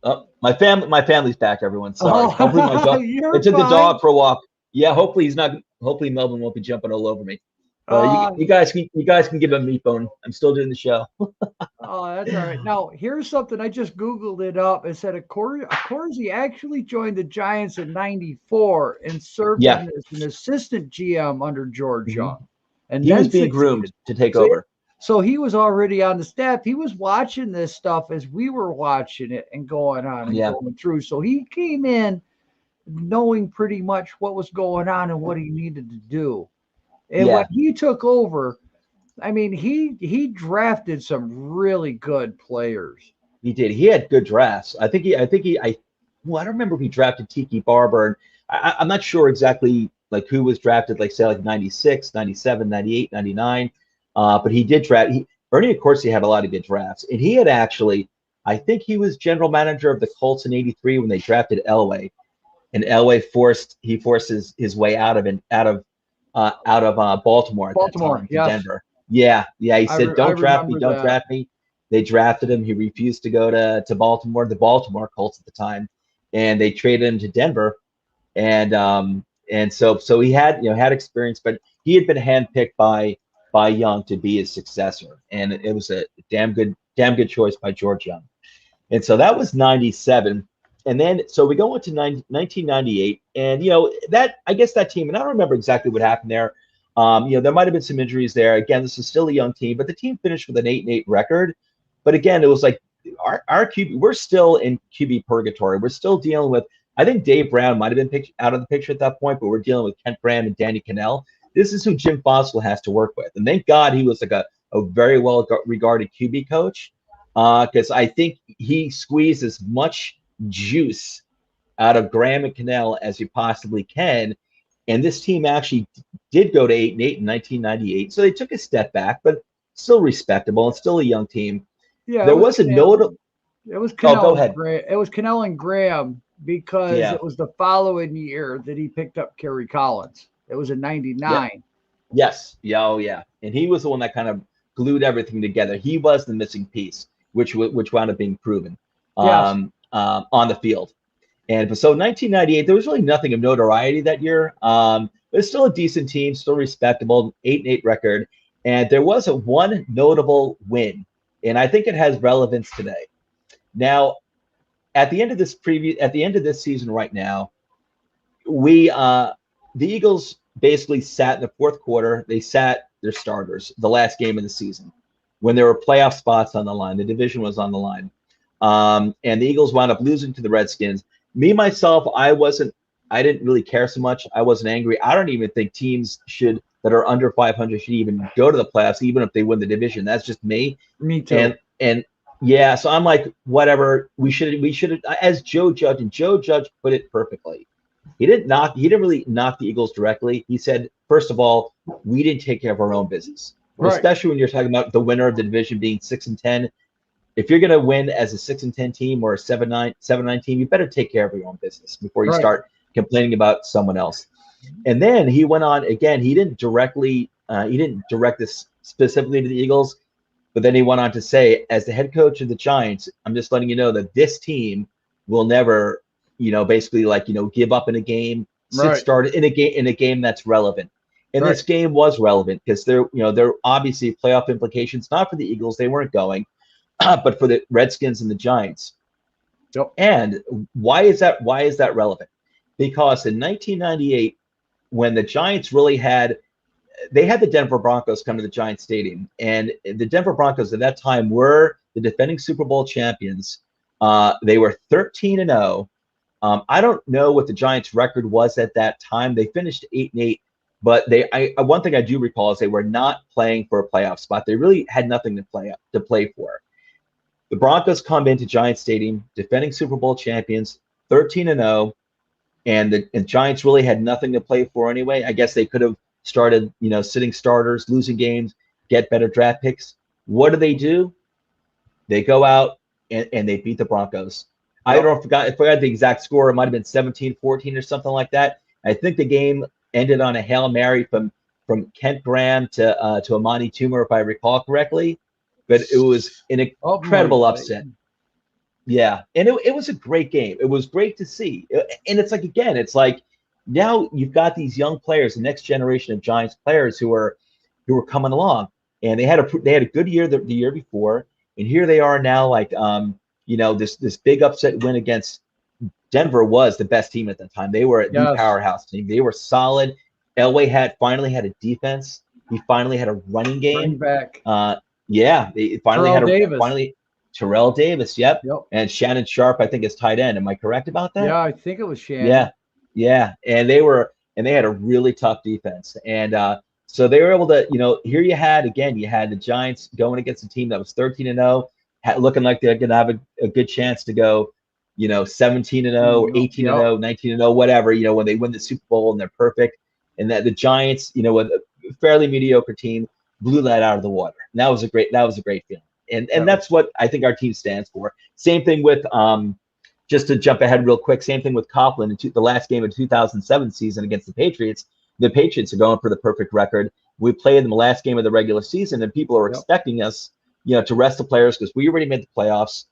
Oh, my family's back. Everyone, sorry. Hopefully my dog. I took the dog for a walk. Yeah. Hopefully Melvin won't be jumping all over me. You guys can give him a meat bone. I'm still doing the show. Oh, that's all right. Now, here's something. I just Googled it up. It said Accorsi actually joined the Giants in '94 and served as an assistant GM under George Young. And he was being groomed to take over. So he was already on the staff. He was watching this stuff as we were watching it and going on and going through. So he came in knowing pretty much what was going on and what he needed to do. And when he took over, I mean, he drafted some really good players. He did. He had good drafts. I don't remember if he drafted Tiki Barber. I'm not sure exactly like who was drafted, like say like 96, 97, 98, 99. But he did draft. Ernie Accorsi had a lot of good drafts. And he had actually, I think he was general manager of the Colts in '83 when they drafted Elway. And Elway forced his way out of Baltimore at that time, Denver. Yeah. He said, "Don't draft me, don't draft me." They drafted him. He refused to go to Baltimore, the Baltimore Colts at the time, and they traded him to Denver. And so he had experience, but he had been handpicked by Young to be his successor, and it was a damn good choice by George Young. And so that was 97. And then, so we go into 1998, and, I guess that team, and I don't remember exactly what happened there. There might have been some injuries there. Again, this is still a young team, but the team finished with an 8-8 record. But again, it was like our QB, we're still in QB purgatory. We're still dealing with, I think Dave Brown might have been out of the picture at that point, but we're dealing with Kent Graham and Danny Cannell. This is who Jim Fassel has to work with. And thank God he was like a very well regarded QB coach, because I think he squeezed as much juice out of Graham and Cannell as you possibly can. And this team actually did go to 8-8 in 1998. So they took a step back, but still respectable and still a young team. Yeah, there was a notable. It was Cannell. Go ahead. It was Cannell and Graham because it was the following year that he picked up Kerry Collins. It was in 99. Yeah. Yes. Yeah. Oh, yeah. And he was the one that kind of glued everything together. He was the missing piece, which wound up being proven on the field. And so 1998, there was really nothing of notoriety that year. But it's still a decent team, still respectable, 8-8 record. And there was one notable win, and I think it has relevance today. Now, at the end of this season right now, the Eagles basically sat in the fourth quarter. They sat their starters the last game of the season when there were playoff spots on the line. The division was on the line. And the Eagles wound up losing to the Redskins. Me, myself, I didn't really care so much. I wasn't angry. I don't even think teams that are under 500 should even go to the playoffs, even if they win the division. That's just me. Me too. And yeah, so I'm like, whatever. We should, as Joe Judge, and Joe Judge put it perfectly. He didn't really knock the Eagles directly. He said, first of all, we didn't take care of our own business, right. Especially when you're talking about the winner of the division being 6-10. If you're going to win as a 6-10 team or a 7-9 team, you better take care of your own business before you start complaining about someone else. And then he went on again. He didn't direct this specifically to the Eagles, but then he went on to say, as the head coach of the Giants, I'm just letting you know that this team will never, basically give up in a game, start in a game that's relevant. And this game was relevant because there obviously playoff implications, not for the Eagles, they weren't going, but for the Redskins and the Giants. Yep. And why is that relevant? Because in 1998, when the Giants they had the Denver Broncos come to the Giants Stadium, and the Denver Broncos at that time were the defending Super Bowl champions. They were 13-0. I don't know what the Giants' record was at that time. They finished 8-8, but one thing I do recall is they were not playing for a playoff spot. They really had nothing to play for. The Broncos come into Giants Stadium, defending Super Bowl champions, 13-0, and the Giants really had nothing to play for anyway. I guess they could have started, sitting starters, losing games, get better draft picks. What do? They go out and they beat the Broncos. Yep. I forgot the exact score. It might have been 17-14 or something like that. I think the game ended on a Hail Mary from Kent Graham to Amani Toomer, if I recall correctly. But it was an incredible upset. Yeah, and it was a great game. It was great to see. And it's like, again, it's like now you've got these young players, the next generation of Giants players who are coming along, and they had a good year the year before, and here they are now, like this big upset win against Denver was the best team at the time. They were the powerhouse team. They were solid. Elway finally had a defense. He finally had a running game. Running back. They finally Terrell Davis, yep. And Shannon Sharp, I think, is tight end. Am I correct about that? Yeah, I think it was Shannon. Yeah. And they had a really tough defense. And so they were able to, here you had the Giants going against a team that was 13-0, looking like they're going to have a good chance to go, 17-0, 18-0, 19-0, whatever, when they win the Super Bowl and they're perfect. And that the Giants, with a fairly mediocre team, blew that out of the water. And that was a great feeling. And that's what I think our team stands for. Same thing with, just to jump ahead real quick, same thing with Coughlin in the last game of the 2007 season against the Patriots. The Patriots are going for the perfect record. We played in the last game of the regular season, and people are expecting us, to rest the players because we already made the playoffs.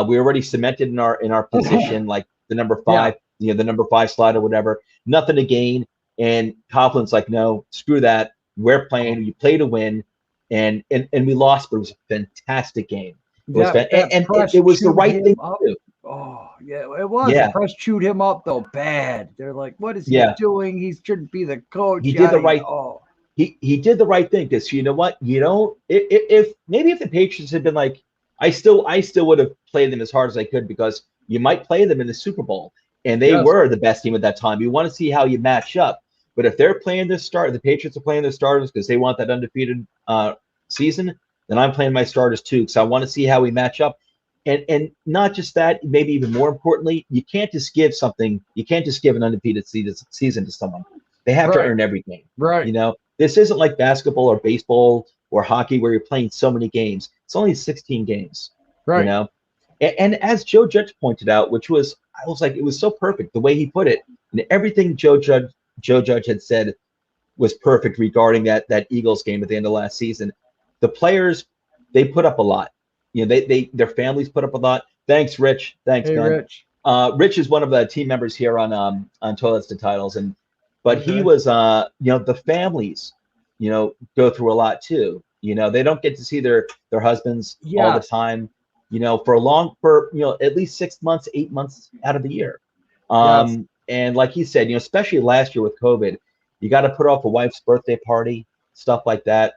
We already cemented in our position, like the number 5, the number 5 slot or whatever. Nothing to gain. And Coughlin's like, no, screw that. We're playing. You play to win. And we lost, but it was a fantastic game. It was the right thing to do. Oh, yeah, it was. Yeah. The press chewed him up, though, bad. They're like, what is he doing? He shouldn't be the coach. He did the right He did the right thing, because you know what? You don't if the Patriots had been like, I still would have played them as hard as I could, because you might play them in the Super Bowl, and they were the best team at that time. You want to see how you match up. But if they're playing the Patriots are playing their starters because they want that undefeated season, then I'm playing my starters too, because I want to see how we match up. And not just that, maybe even more importantly, you can't just give an undefeated season to someone. They have to earn every game. Right. You know, this isn't like basketball or baseball or hockey where you're playing so many games. It's only 16 games. Right. You know, and as Joe Judge pointed out, I was like, it was so perfect the way he put it, and everything Joe Judge had said was perfect regarding that Eagles game at the end of last season. The players, they put up a lot. You know, their families put up a lot. Thanks, Rich. Thanks, Ben. Rich. Rich is one of the team members here on Toilets to Titles, but he was the families, go through a lot too. They don't get to see their husbands all the time, for at least 6 months, 8 months out of the year. And like he said, especially last year with COVID, you got to put off a wife's birthday party, stuff like that.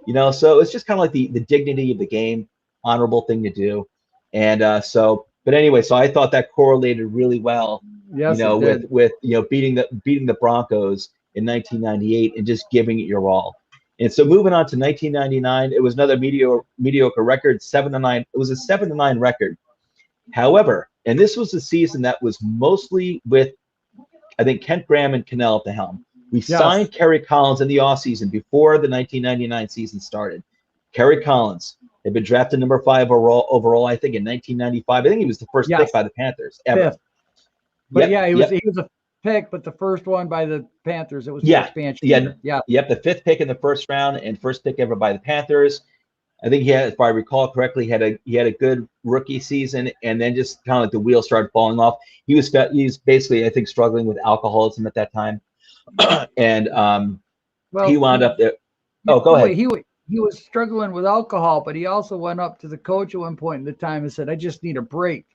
So it's just kind of like the dignity of the game, honorable thing to do. And but anyway, so I thought that correlated really well, with beating the Broncos in 1998 and just giving it your all. And so moving on to 1999, it was another mediocre record, 7-9. It was a 7-9 record. However, and this was a season that was mostly with, I think, Kent Graham and Cannell at the helm. We signed Kerry Collins in the offseason before the 1999 season started. Kerry Collins had been drafted number 5 overall, I think, in 1995. I think he was the first pick by the Panthers ever. But he was a pick, but the first one by the Panthers. It was the expansion. The 5th pick in the first round and first pick ever by the Panthers. I think he had, if I recall correctly, he had a good rookie season, and then just kind of like the wheels started falling off. He was basically, I think, struggling with alcoholism at that time, and he wound up there. Oh, go ahead. He was struggling with alcohol, but he also went up to the coach at one point in the time and said, "I just need a break."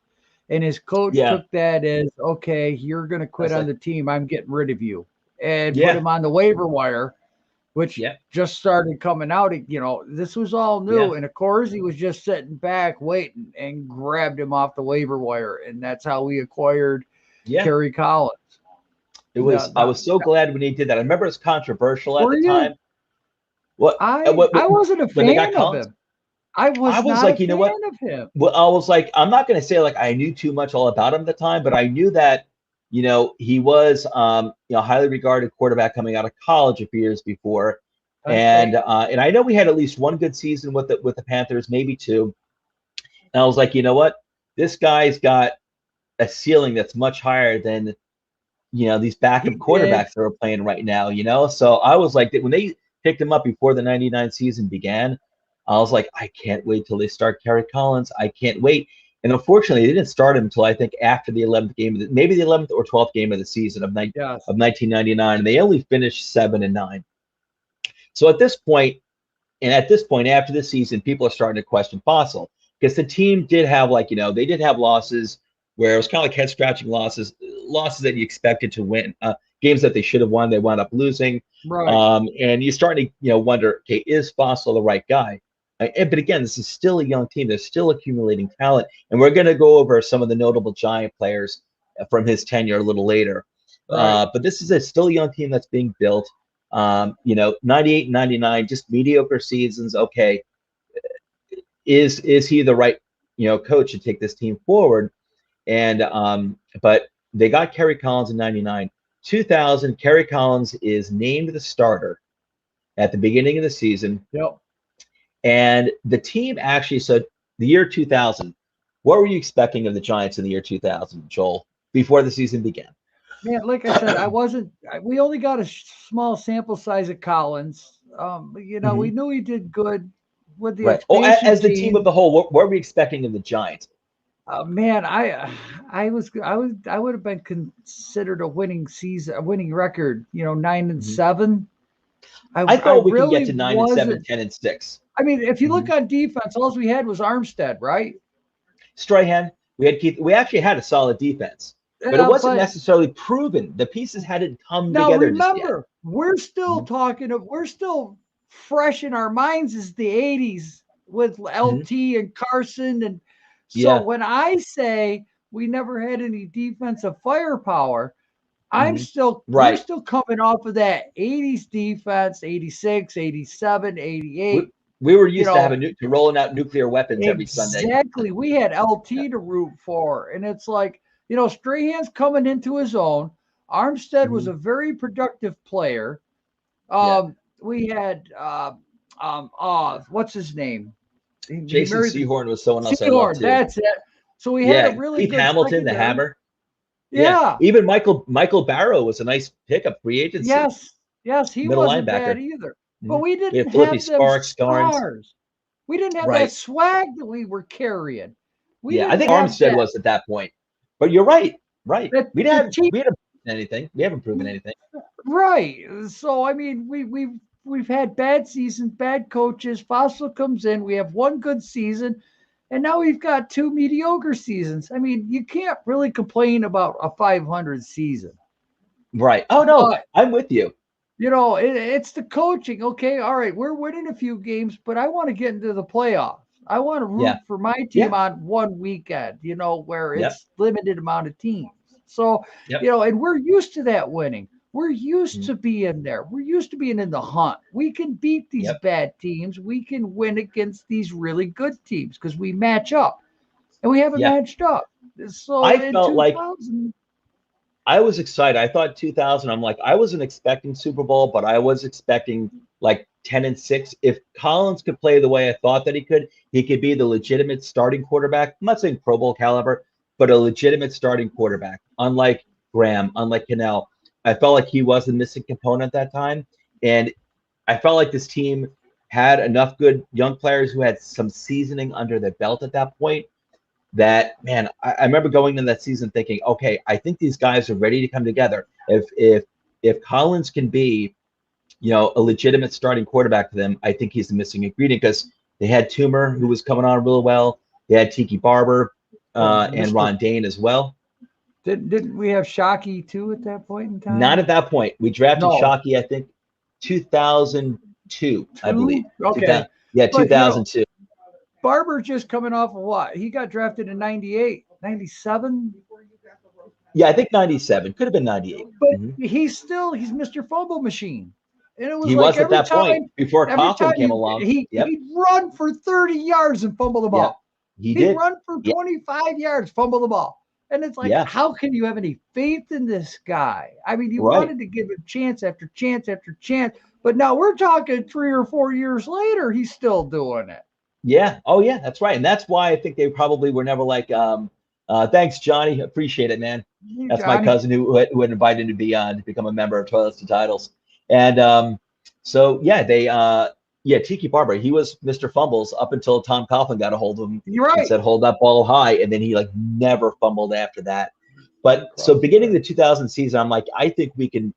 And his coach took that as, "Okay, you're going to quit on the team. I'm getting rid of you," and put him on the waiver wire, which just started coming out. This was all new. And of course, he was just sitting back waiting, and grabbed him off the waiver wire. And that's how we acquired Kerry Collins. It was. I was so glad when he did that. I remember it was controversial at the time. I wasn't a fan of him. I was not like, a fan of him. Well, I was like, I'm not going to say like I knew too much all about him at the time, but I knew that, he was, highly regarded quarterback coming out of college a few years before. And I know we had at least one good season with the Panthers, maybe two. And I was like, you know what? This guy's got a ceiling that's much higher than, these backup quarterbacks that are playing right now, So I was like, when they picked him up before the 99 season began, I was like, I can't wait till they start Kerry Collins. I can't wait. And unfortunately, they didn't start him until I think after the 11th game, maybe the 11th or 12th game of the season of 1999. And they only finished 7-9. So at this point, after this season, people are starting to question Fassel, because the team did have they did have losses where it was kind of like head scratching losses that you expected to win, games that they should have won, they wound up losing. Right. And you're starting to wonder, okay, is Fassel the right guy? But again, this is still a young team. They're still accumulating talent. And we're going to go over some of the notable Giant players from his tenure a little later. Right. But this is still a young team that's being built. 98 and 99, just mediocre seasons. Okay, is he the right coach to take this team forward? And but they got Kerry Collins in 99. 2000, Kerry Collins is named the starter at the beginning of the season. Yep. And the team actually said the year 2000. What were you expecting of the Giants in the year 2000, Joel, before the season began? Man, like I said, we only got a small sample size of Collins. We knew he did good with the expansion as the team of the whole. What were we expecting of the Giants? Man, I would have been considered a winning season, a winning record. 9-7. I thought we could get to 9-7, 10-6. I mean, if you look on defense, all we had was Armstead, right? Strahan. We had Keith. We actually had a solid defense, but it wasn't necessarily proven. The pieces hadn't come together just yet. Now remember, we're still we're still fresh in our minds as the 80s with LT and Carson. And so when I say we never had any defensive firepower, I'm still, we're still coming off of that 80s defense, 86, 87, 88. We were used to rolling out nuclear weapons every Sunday. Exactly. We had LT to root for. And it's like, Strahan's coming into his own. Armstead was a very productive player. We had, what's his name? Jason Sehorn was someone else I loved too. That's it. So we had a really good Hamilton, the Hammer. Yeah. Even Michael Barrow was a nice pickup, free agency. Yes, he wasn't bad either. But we didn't have them stars. We didn't have that swag that we were carrying. I think Armstead was at that point. But you're right. Right. We haven't proven anything. We haven't proven anything. Right. So I mean, we've had bad seasons, bad coaches. Fassel comes in. We have one good season, and now we've got two mediocre seasons. I mean, you can't really complain about a 500 season. Right. Oh no, I'm with you. It's the coaching. Okay, all right, we're winning a few games, but I want to get into the playoffs. I want to root for my team on one weekend, where it's limited amount of teams. So, and we're used to that winning. We're used to being there. We're used to being in the hunt. We can beat these bad teams. We can win against these really good teams because we match up. And we haven't matched up. So I felt like I was excited. I thought 2000, I wasn't expecting Super Bowl, but I was expecting like 10-6. If Collins could play the way I thought that he could be the legitimate starting quarterback. I'm not saying Pro Bowl caliber, but a legitimate starting quarterback. Unlike Graham, unlike Cannell, I felt like he was the missing component at that time. And I felt like this team had enough good young players who had some seasoning under their belt at that point. That, man, I remember going into that season thinking, okay, I think these guys are ready to come together. If Collins can be, a legitimate starting quarterback for them, I think he's the missing ingredient because they had Toomer, who was coming on real well. They had Tiki Barber and Ron Dane as well. Didn't we have Shockey too at that point in time? Not at that point. We drafted Shockey, I think, 2002, I believe. Okay. 2002. Barber just coming off of what? He got drafted in 98, 97? Yeah, I think 97. Could have been 98. But he's Mr. Fumble Machine. And it was he was at that point before Coughlin came along. He'd run for 30 yards and fumble the ball. He'd run for 25 yards, fumble the ball. And it's like, how can you have any faith in this guy? I mean, you wanted to give him chance after chance after chance. But now we're talking 3 or 4 years later, he's still doing it. Yeah. Oh, yeah, that's right. And that's why I think they probably were never like, thanks, Johnny. Appreciate it, man. That's Johnny. My cousin who had invited to be on to become a member of Toilets to Titles. And Tiki Barber, he was Mr. Fumbles up until Tom Coughlin got a hold of him. You're right. And said, hold that ball high. And then he never fumbled after that. But so beginning the 2000 season, I'm like, I think we can,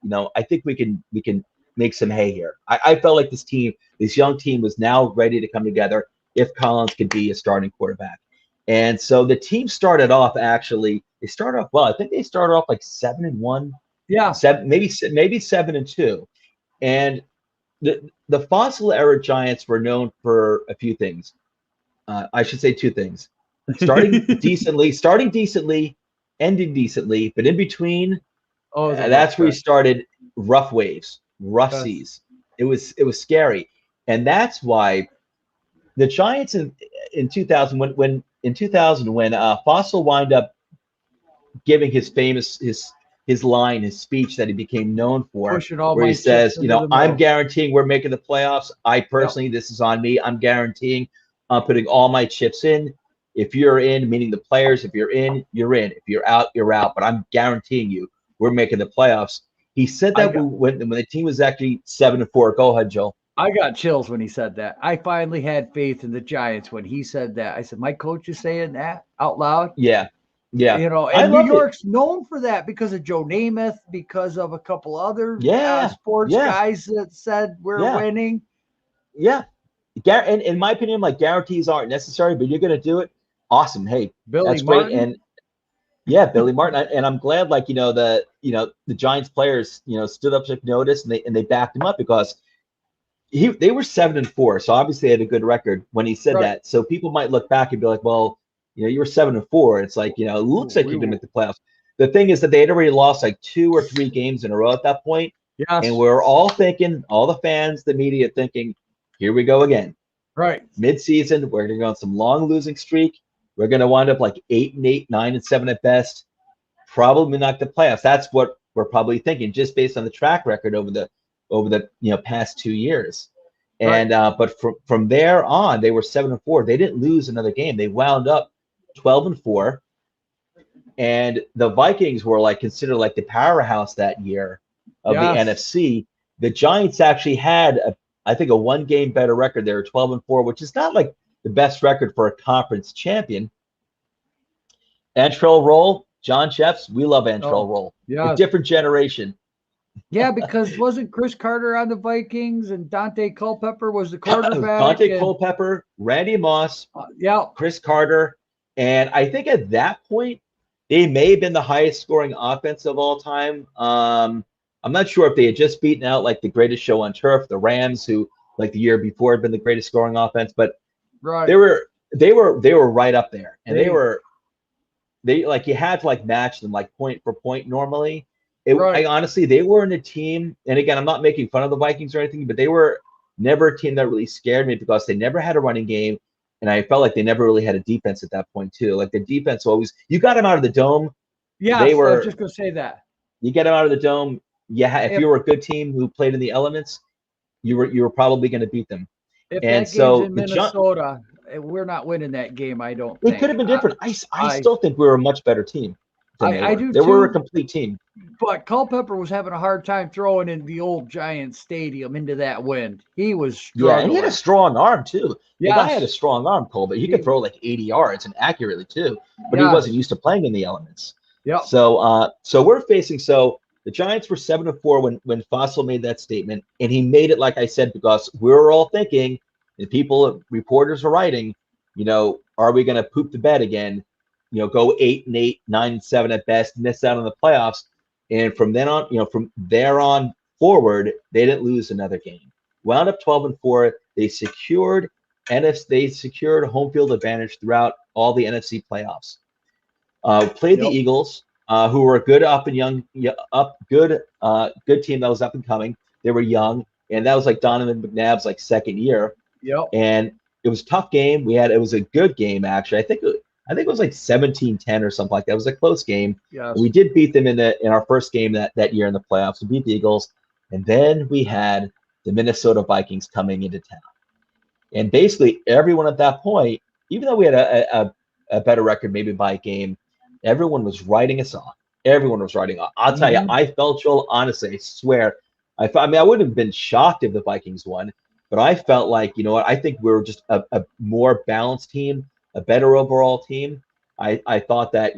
we can make some hay here. I felt like this young team was now ready to come together if Collins could be a starting quarterback. And so the team started off they started off well. I think they started off like 7-1. Yeah. Maybe 7-2. And the Fassel-era Giants were known for a few things. I should say two things. Starting decently, ending decently, but in between, that's where we started rough waves, rough seas. It was scary. And that's why the Giants in 2000, when Fassel wound up giving his famous his speech that he became known for, where he says, I'm guaranteeing we're making the playoffs. I personally, this is on me. I'm guaranteeing I'm putting all my chips in. If you're in, meaning the players, if you're in, you're in. If you're out, you're out. But I'm guaranteeing you we're making the playoffs. He said that when the team was actually 7-4. Go ahead, Joel. I got chills when he said that. I finally had faith in the Giants when he said that. I said, my coach is saying that out loud. Yeah. Yeah. And New York's known for that because of Joe Namath, because of a couple other sports guys that said we're winning. Yeah. in my opinion, like guarantees aren't necessary, but you're going to do it. Awesome. Hey, that's great. And yeah, Billy Martin. And I'm glad, like, the Giants players, stood up, took notice, and they backed him up because they were 7-4. So obviously they had a good record when he said that. So people might look back and be like, well, you were 7-4. It's like, it looks like you're going to make the playoffs. The thing is that they had already lost like 2 or 3 games in a row at that point. Yes. And we're all thinking, all the fans, the media thinking, here we go again. Right. Mid-season, we're going to go on some long losing streak. We're going to wind up like 8-8, 9-7 at best. Probably not the playoffs. That's what we're probably thinking, just based on the track record over the past 2 years. And but from there on, they were 7-4. They didn't lose another game. They wound up 12-4. And the Vikings were like considered like the powerhouse that year of the NFC. The Giants actually had I think a 1 game better record. They were 12-4, which is not like the best record for a conference champion. Antrell Roll, John Chefs, we love Antrell Roll. Yeah, a different generation. Yeah, because wasn't Chris Carter on the Vikings and Dante Culpepper was the quarterback? Dante Culpepper, Randy Moss, Chris Carter, and I think at that point they may have been the highest scoring offense of all time. I'm not sure if they had just beaten out like the greatest show on turf, the Rams, who like the year before had been the greatest scoring offense, but they were right up there, and they like you had to like match them like point for point normally. Honestly, they weren't a team, and again, I'm not making fun of the Vikings or anything, but they were never a team that really scared me because they never had a running game, and I felt like they never really had a defense at that point too. Like the defense always, you got them out of the dome. Yeah, I was just gonna say that. You get them out of the dome. Yeah, if you were a good team who played in the elements, you were probably going to beat them. If and that so game's in Minnesota, we're not winning that game. I don't. It could have been different. I still think we were a much better team. I do. They were a complete team. But Culpepper was having a hard time throwing in the old Giants stadium into that wind. He was struggling. Yeah, and he had a strong arm too. The guy had a strong arm, Cole, but he could throw like 80 yards and accurately too. But he wasn't used to playing in the elements. Yeah. So we're facing the Giants were 7-4 when Fassel made that statement, and he made it, like I said, because we were all thinking, and reporters were writing, are we going to poop the bed again? Go 8-8, 9-7 at best, miss out on the playoffs. And from then on, from there on forward, they didn't lose another game. Wound up 12-4. They secured home field advantage throughout all the NFC playoffs. Played the Eagles. Who were a good good team that was up and coming. They were young, and that was like Donovan McNabb's like second year. Yep. And it was a tough game. It was a good game actually. I think it was like 17-10 or something like that. It was a close game. Yeah. We did beat them in our first game that year in the playoffs. We beat the Eagles, and then we had the Minnesota Vikings coming into town. And basically everyone at that point, even though we had a better record maybe by a game, everyone was writing us off. Everyone was writing off. I'll tell you, I felt, Joel, honestly, I swear, I wouldn't have been shocked if the Vikings won, but I felt like, I think we were just a more balanced team, a better overall team. I thought that,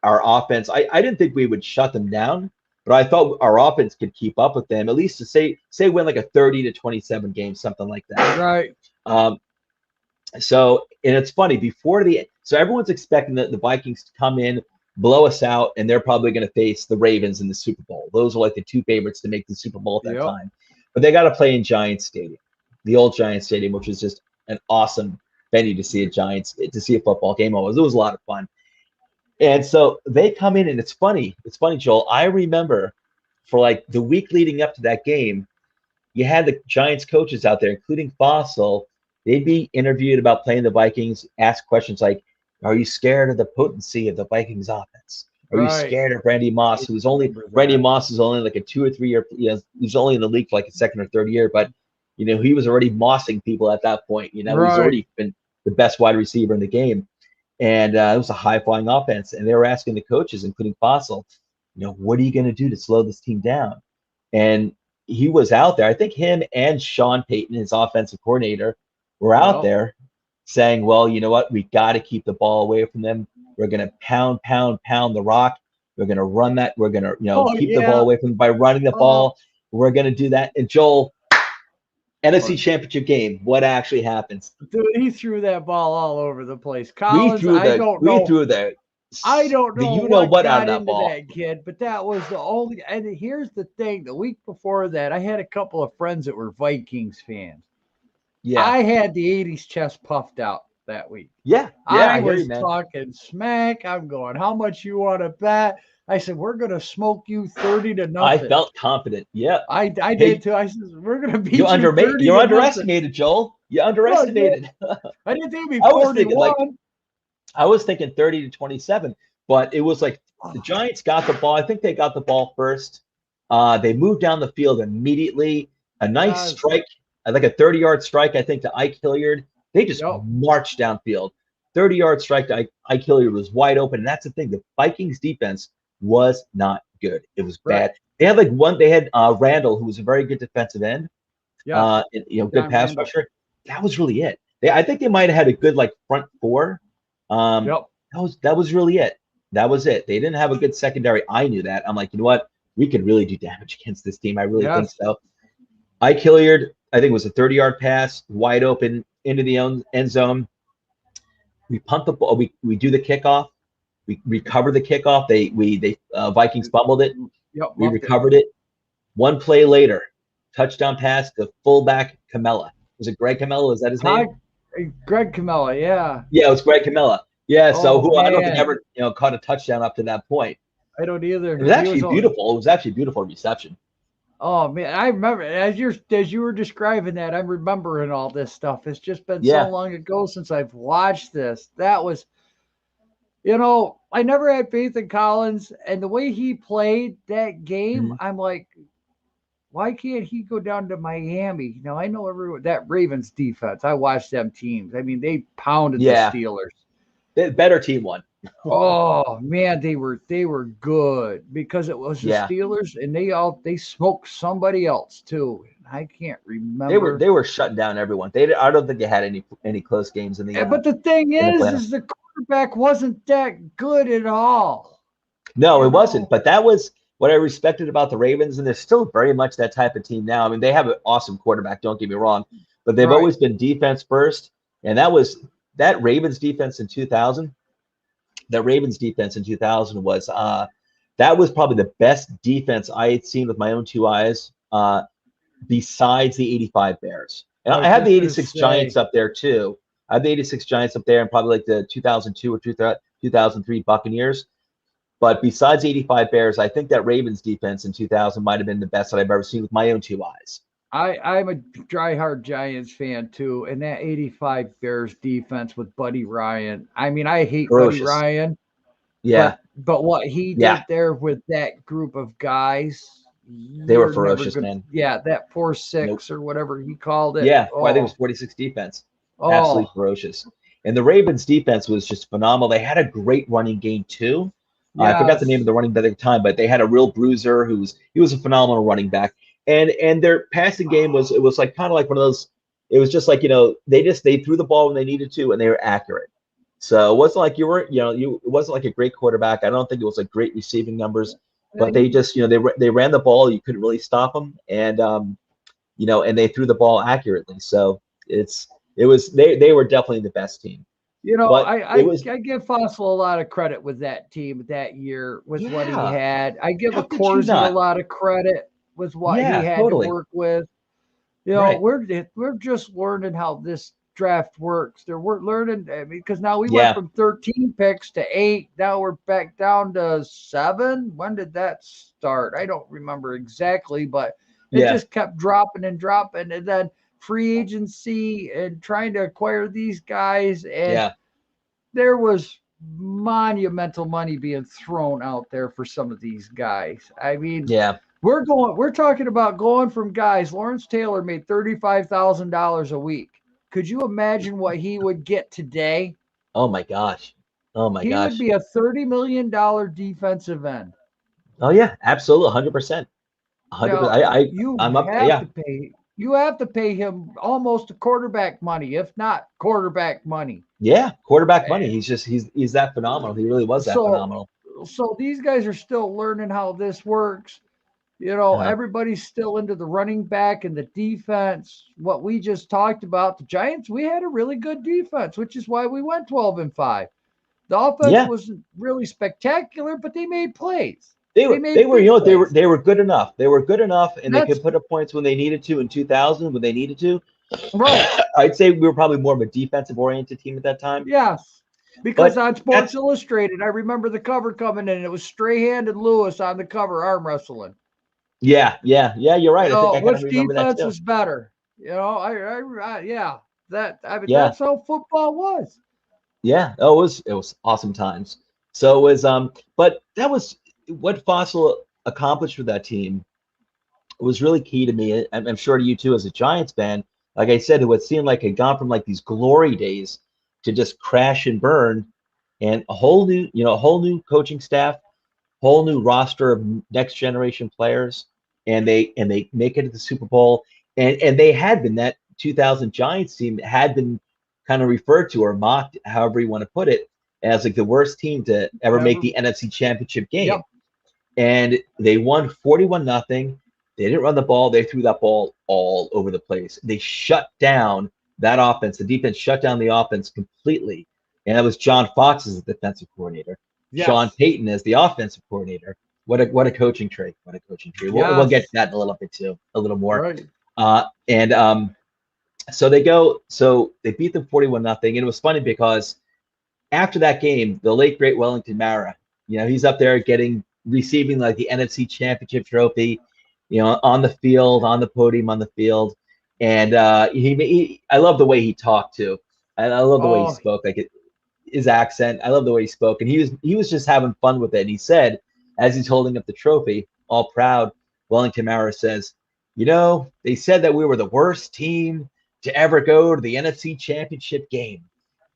our offense, I didn't think we would shut them down, but I thought our offense could keep up with them, at least to say win like a 30-27 game, something like that. Right. So, and it's funny, so everyone's expecting the Vikings to come in, blow us out, and they're probably going to face the Ravens in the Super Bowl. Those are like the 2 favorites to make the Super Bowl at that time. But they got to play in Giants Stadium, the old Giants Stadium, which is just an awesome venue to see a football game. It was a lot of fun. And so they come in, and it's funny, Joel. I remember for like the week leading up to that game, you had the Giants coaches out there, including Fassel. They'd be interviewed about playing the Vikings, ask questions like, are you scared of the potency of the Vikings offense? Are you scared of Randy Moss, Randy Moss is only like a 2 or 3 year, he's only in the league for like a second or third year, but, he was already mossing people at that point. He's already been the best wide receiver in the game. And it was a high-flying offense. And they were asking the coaches, including Fassel, what are you going to do to slow this team down? And he was out there. I think him and Sean Payton, his offensive coordinator, were out there saying, well, you know what? We got to keep the ball away from them. We're going to pound the rock. We're going to run that. We're going to, keep the ball away from them by running the ball. We're going to do that. And Joel, NFC Championship game. What actually happens? Dude, he threw that ball all over the place. Collins, I don't know what out got of that into ball. that kid, but that was the only. And here's the thing: the week before that, I had a couple of friends that were Vikings fans. Yeah, I had the '80s chest puffed out that week. Yeah, I was talking smack. I'm going, how much you want to bet? I said, we're going to smoke you 30-0. I felt confident. Yeah. I did too. I said, we're going to beat you 30 You're underestimated, Joel. You underestimated. I didn't think it'd be 41. I was thinking 30-27, but it was like the Giants got the ball. I think they got the ball first. They moved down the field immediately. A nice strike, like a 30-yard strike, I think, to Ike Hilliard. They just marched downfield. 30-yard strike to Ike Hilliard was wide open. And that's the thing. The Vikings defense was not good. It was bad. They had Randall, who was a very good defensive end. Yeah. Good pass rusher. That was really it. I think they might have had a good front four. That was really it. That was it. They didn't have a good secondary. I knew that. I'm like, you know what? We could really do damage against this team. I really think so. Ike Hilliard, I think it was a 30-yard pass, wide open into the end zone. We punt the ball. We do the kickoff. We recover the kickoff. Vikings fumbled it. We recovered it. One play later, touchdown pass to fullback Camella. Was it Greg Camella? Was that his name? Greg Camella, yeah. Yeah, it was Greg Camella. Yeah, I don't think ever caught a touchdown up to that point. I don't either. It was actually beautiful. It was actually a beautiful reception. Oh man, I remember as you were describing that, I'm remembering all this stuff. It's just been so long ago since I've watched this. That was, I never had faith in Collins, and the way he played that game, I'm like, why can't he go down to Miami? I know everyone that Ravens defense. I watched them teams. I mean, they pounded the Steelers. The better team won. Oh man, they were good because it was the Steelers, and they smoked somebody else too. I can't remember. They were shutting down everyone. I don't think they had any close games in the. But the thing is the quarterback wasn't that good at all. No, it wasn't. But that was what I respected about the Ravens, and they're still very much that type of team now. I mean, they have an awesome quarterback. Don't get me wrong, but they've always been defense first, and that Ravens defense in 2000. The Ravens defense in 2000 was that was probably the best defense I had seen with my own two eyes, besides the 85 Bears. And I have the 86 Giants up there too. I have the 86 Giants up there and probably like the 2002 or 2003 Buccaneers. But besides the 85 Bears, I think that Ravens defense in 2000 might have been the best that I've ever seen with my own two eyes. I'm a diehard Giants fan too, and that 85 Bears defense with Buddy Ryan. I mean, I hate Buddy Ryan. Yeah. But what he did there with that group of guys, they were ferocious, man. Yeah, that 4-6 or whatever he called it. Yeah, I think it was 46 defense. Absolutely ferocious. And the Ravens defense was just phenomenal. They had a great running game too. I forgot the name of the running back at the time, but they had a real bruiser he was a phenomenal running back. And their passing game was like kind of like one of those. It was just like they threw the ball when they needed to, and they were accurate. So it wasn't like it wasn't like a great quarterback. I don't think it was like great receiving numbers, but they just they ran the ball. You couldn't really stop them, and and they threw the ball accurately. So they were definitely the best team. I give Fassel a lot of credit with that team that year with what he had. I give Corsi a lot of credit with what he had to work with. We're just learning how this draft works. We're learning because now we went from 13 picks to 8. Now we're back down to 7. When did that start? I don't remember exactly, but it just kept dropping and dropping. And then free agency and trying to acquire these guys. And there was monumental money being thrown out there for some of these guys. I mean, we're talking about going from guys. Lawrence Taylor made $35,000 a week. Could you imagine what he would get today? Oh my gosh. He would be a $30 million defensive end. Oh yeah, absolutely. 100%. 100%. You have to pay him almost a quarterback money, if not quarterback money. Yeah, quarterback money. He's that phenomenal. He really was that phenomenal. So these guys are still learning how this works. Everybody's still into the running back and the defense. What we just talked about, the Giants, we had a really good defense, which is why we went 12-5. The offense wasn't really spectacular, but they made plays. They were good enough. They were good enough, and they could put up points when they needed to in 2000 when they needed to. Right. I'd say we were probably more of a defensive-oriented team at that time. Yes. Because on Sports Illustrated, I remember the cover coming in, and it was Strahan and Lewis on the cover arm wrestling. Yeah, you're right. I think I which remember defense that too. was better? That's how football was. Yeah, it was awesome times. So it was but that was what Fassel accomplished with that team was really key to me. I'm sure to you too as a Giants fan. Like I said, it would seem like it had gone from like these glory days to just crash and burn, and a whole new coaching staff, whole new roster of next generation players, and they make it to the Super Bowl, and they had been that 2000 Giants team had been kind of referred to or mocked, however you want to put it, as like the worst team to ever make the NFC Championship game. Yep. And they won 41-0. They didn't run the ball. They threw that ball all over the place. They shut down that offense. The defense shut down the offense completely. And that was John Fox as the defensive coordinator. Yes. Sean Payton as the offensive coordinator. What a coaching tree. What a coaching tree. Yes. We'll get to that in a little bit too, a little more. Right. So they beat them 41-0. And it was funny because after that game, the late great Wellington Mara, he's up there receiving like the NFC Championship trophy, on the field, on the podium, on the field. And I love the way he talked too. I love the way he spoke, like his accent. I love the way he spoke, and he was just having fun with it. And he said, as he's holding up the trophy, all proud, Wellington Mara says, they said that we were the worst team to ever go to the NFC Championship game.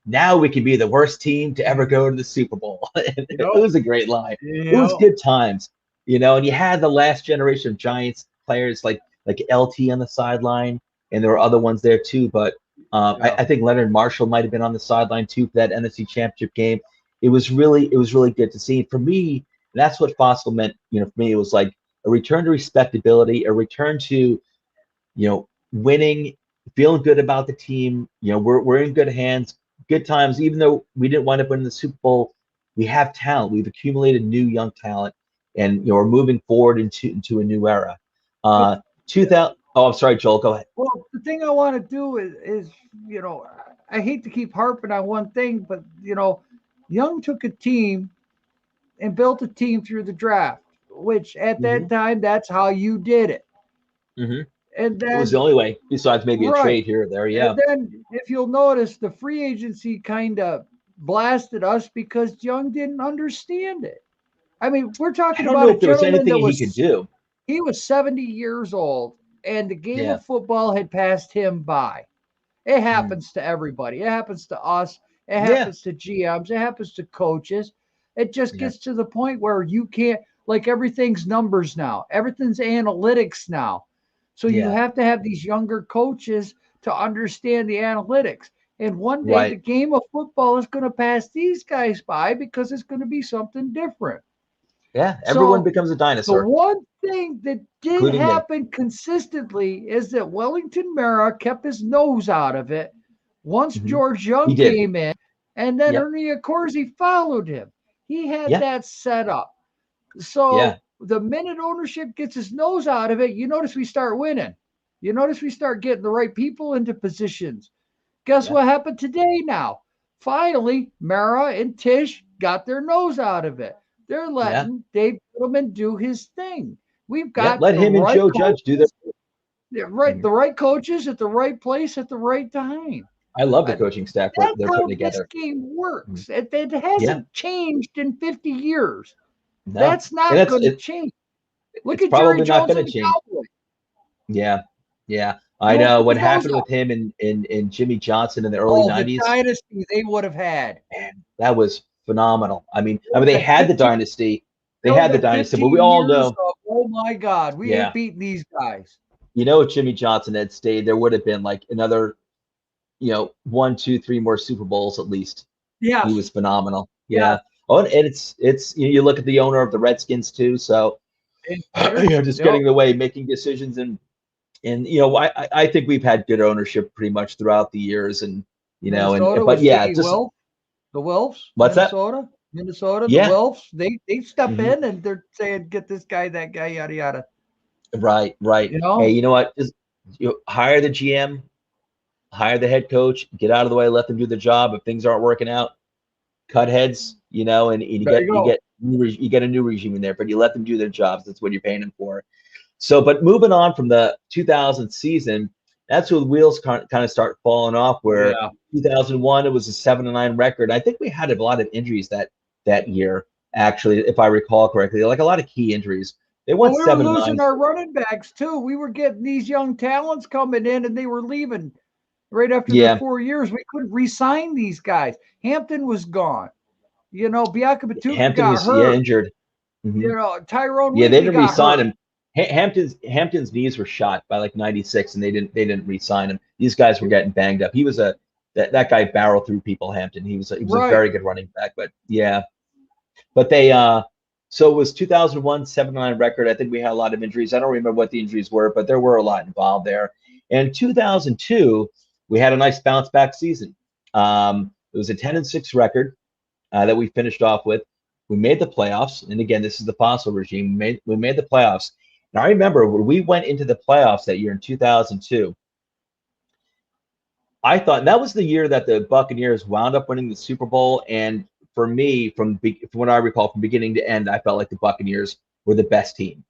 Now we can be the worst team to ever go to the Super Bowl. It was a great line. It was good times, and you had the last generation of Giants players like LT on the sideline, and there were other ones there too. But I think Leonard Marshall might have been on the sideline too for that NFC Championship game. It was really good to see. For me, that's what Fassel meant. For me, it was like a return to respectability, a return to, winning, feeling good about the team. We're in good hands, good times. Even though we didn't wind up winning the Super Bowl, we have talent. We've accumulated new young talent, and we're moving forward into a new era. 2000. Oh, I'm sorry, Joel. Go ahead. Well, the thing I want to do is I hate to keep harping on one thing, but Young took a team and built a team through the draft, which at that time, that's how you did it. Mm-hmm. And then, it was the only way, besides maybe a trade here or there. Yeah. And then, if you'll notice, the free agency kind of blasted us because Young didn't understand it. I mean, we're talking about a gentleman that was, he could do. He was 70 years old, and the game of football had passed him by. It happens to everybody. It happens to us. It happens to GMs. It happens to coaches. It just gets to the point where you can't, like, everything's numbers now. Everything's analytics now. So you have to have these younger coaches to understand the analytics. And one day the game of football is going to pass these guys by because it's going to be something different. Yeah, everyone becomes a dinosaur. The one thing that did happen consistently is that Wellington Mara kept his nose out of it once George Young came in, and then Ernie Accorsi followed him. He had that set up. So the minute ownership gets his nose out of it, you notice we start winning. You notice we start getting the right people into positions. Guess what happened today now? Finally, Mara and Tisch got their nose out of it. They're letting Dave Gettleman do his thing. We've got let him and Joe Judge do their the right coaches at the right place at the right time. I love the coaching staff they're putting together. This game works. It hasn't changed in 50 years. No. That's not going to change. Look at Jerry Jones and the Cowboys. Yeah. I know what happened with him and Jimmy Johnson in the early 90s. The dynasty they would have had. Man, that was phenomenal. I mean, they had the dynasty. They had the dynasty, but we all know. Oh my God, we ain't beating these guys. If Jimmy Johnson had stayed, there would have been like another, 1, 2, 3 more Super Bowls at least. Yeah, he was phenomenal. Yeah. Oh, and it's you look at the owner of the Redskins too. So, just getting in the way, making decisions, and I think we've had good ownership pretty much throughout the years, and Minnesota but yeah, Jimmy just Wilf, the Wilfs. What's Minnesota, that? Minnesota, the Yeah. Wilfs. They step in and they're saying, get this guy, that guy, yada yada. Right. Hey, you know what? Just hire the GM, hire the head coach, get out of the way, let them do the job. If things aren't working out, cut heads, and you get a new regime in there, but you let them do their jobs. That's what you're paying them for. So, but moving on from the 2000 season, that's where the wheels kind of start falling off. Where 2001, it was a 7-9 record. I think we had a lot of injuries that year, actually, if I recall correctly, like a lot of key injuries. They won 7-9. We were losing our running backs too. We were getting these young talents coming in, and they were leaving right after the 4 years. We couldn't re-sign these guys. Hampton was gone. Bianca Batuka got hurt. Injured. Tyrone. Yeah, they didn't re-sign him. Hampton's knees were shot by like 96, and they didn't re-sign him. These guys were getting banged up. He was that guy barreled through people. Hampton. He was a very good running back. But yeah, but they so it was 2001 7-9 record. I think we had a lot of injuries. I don't remember what the injuries were, but there were a lot involved there. And 2002, we had a nice bounce back season. It was a 10-6 record that we finished off with. We made the playoffs, and again, this is the Fassel regime. We made the playoffs. And I remember when we went into the playoffs that year in 2002. I thought that was the year that the Buccaneers wound up winning the Super Bowl. And for me, from what I recall, from beginning to end, I felt like the Buccaneers were the best team.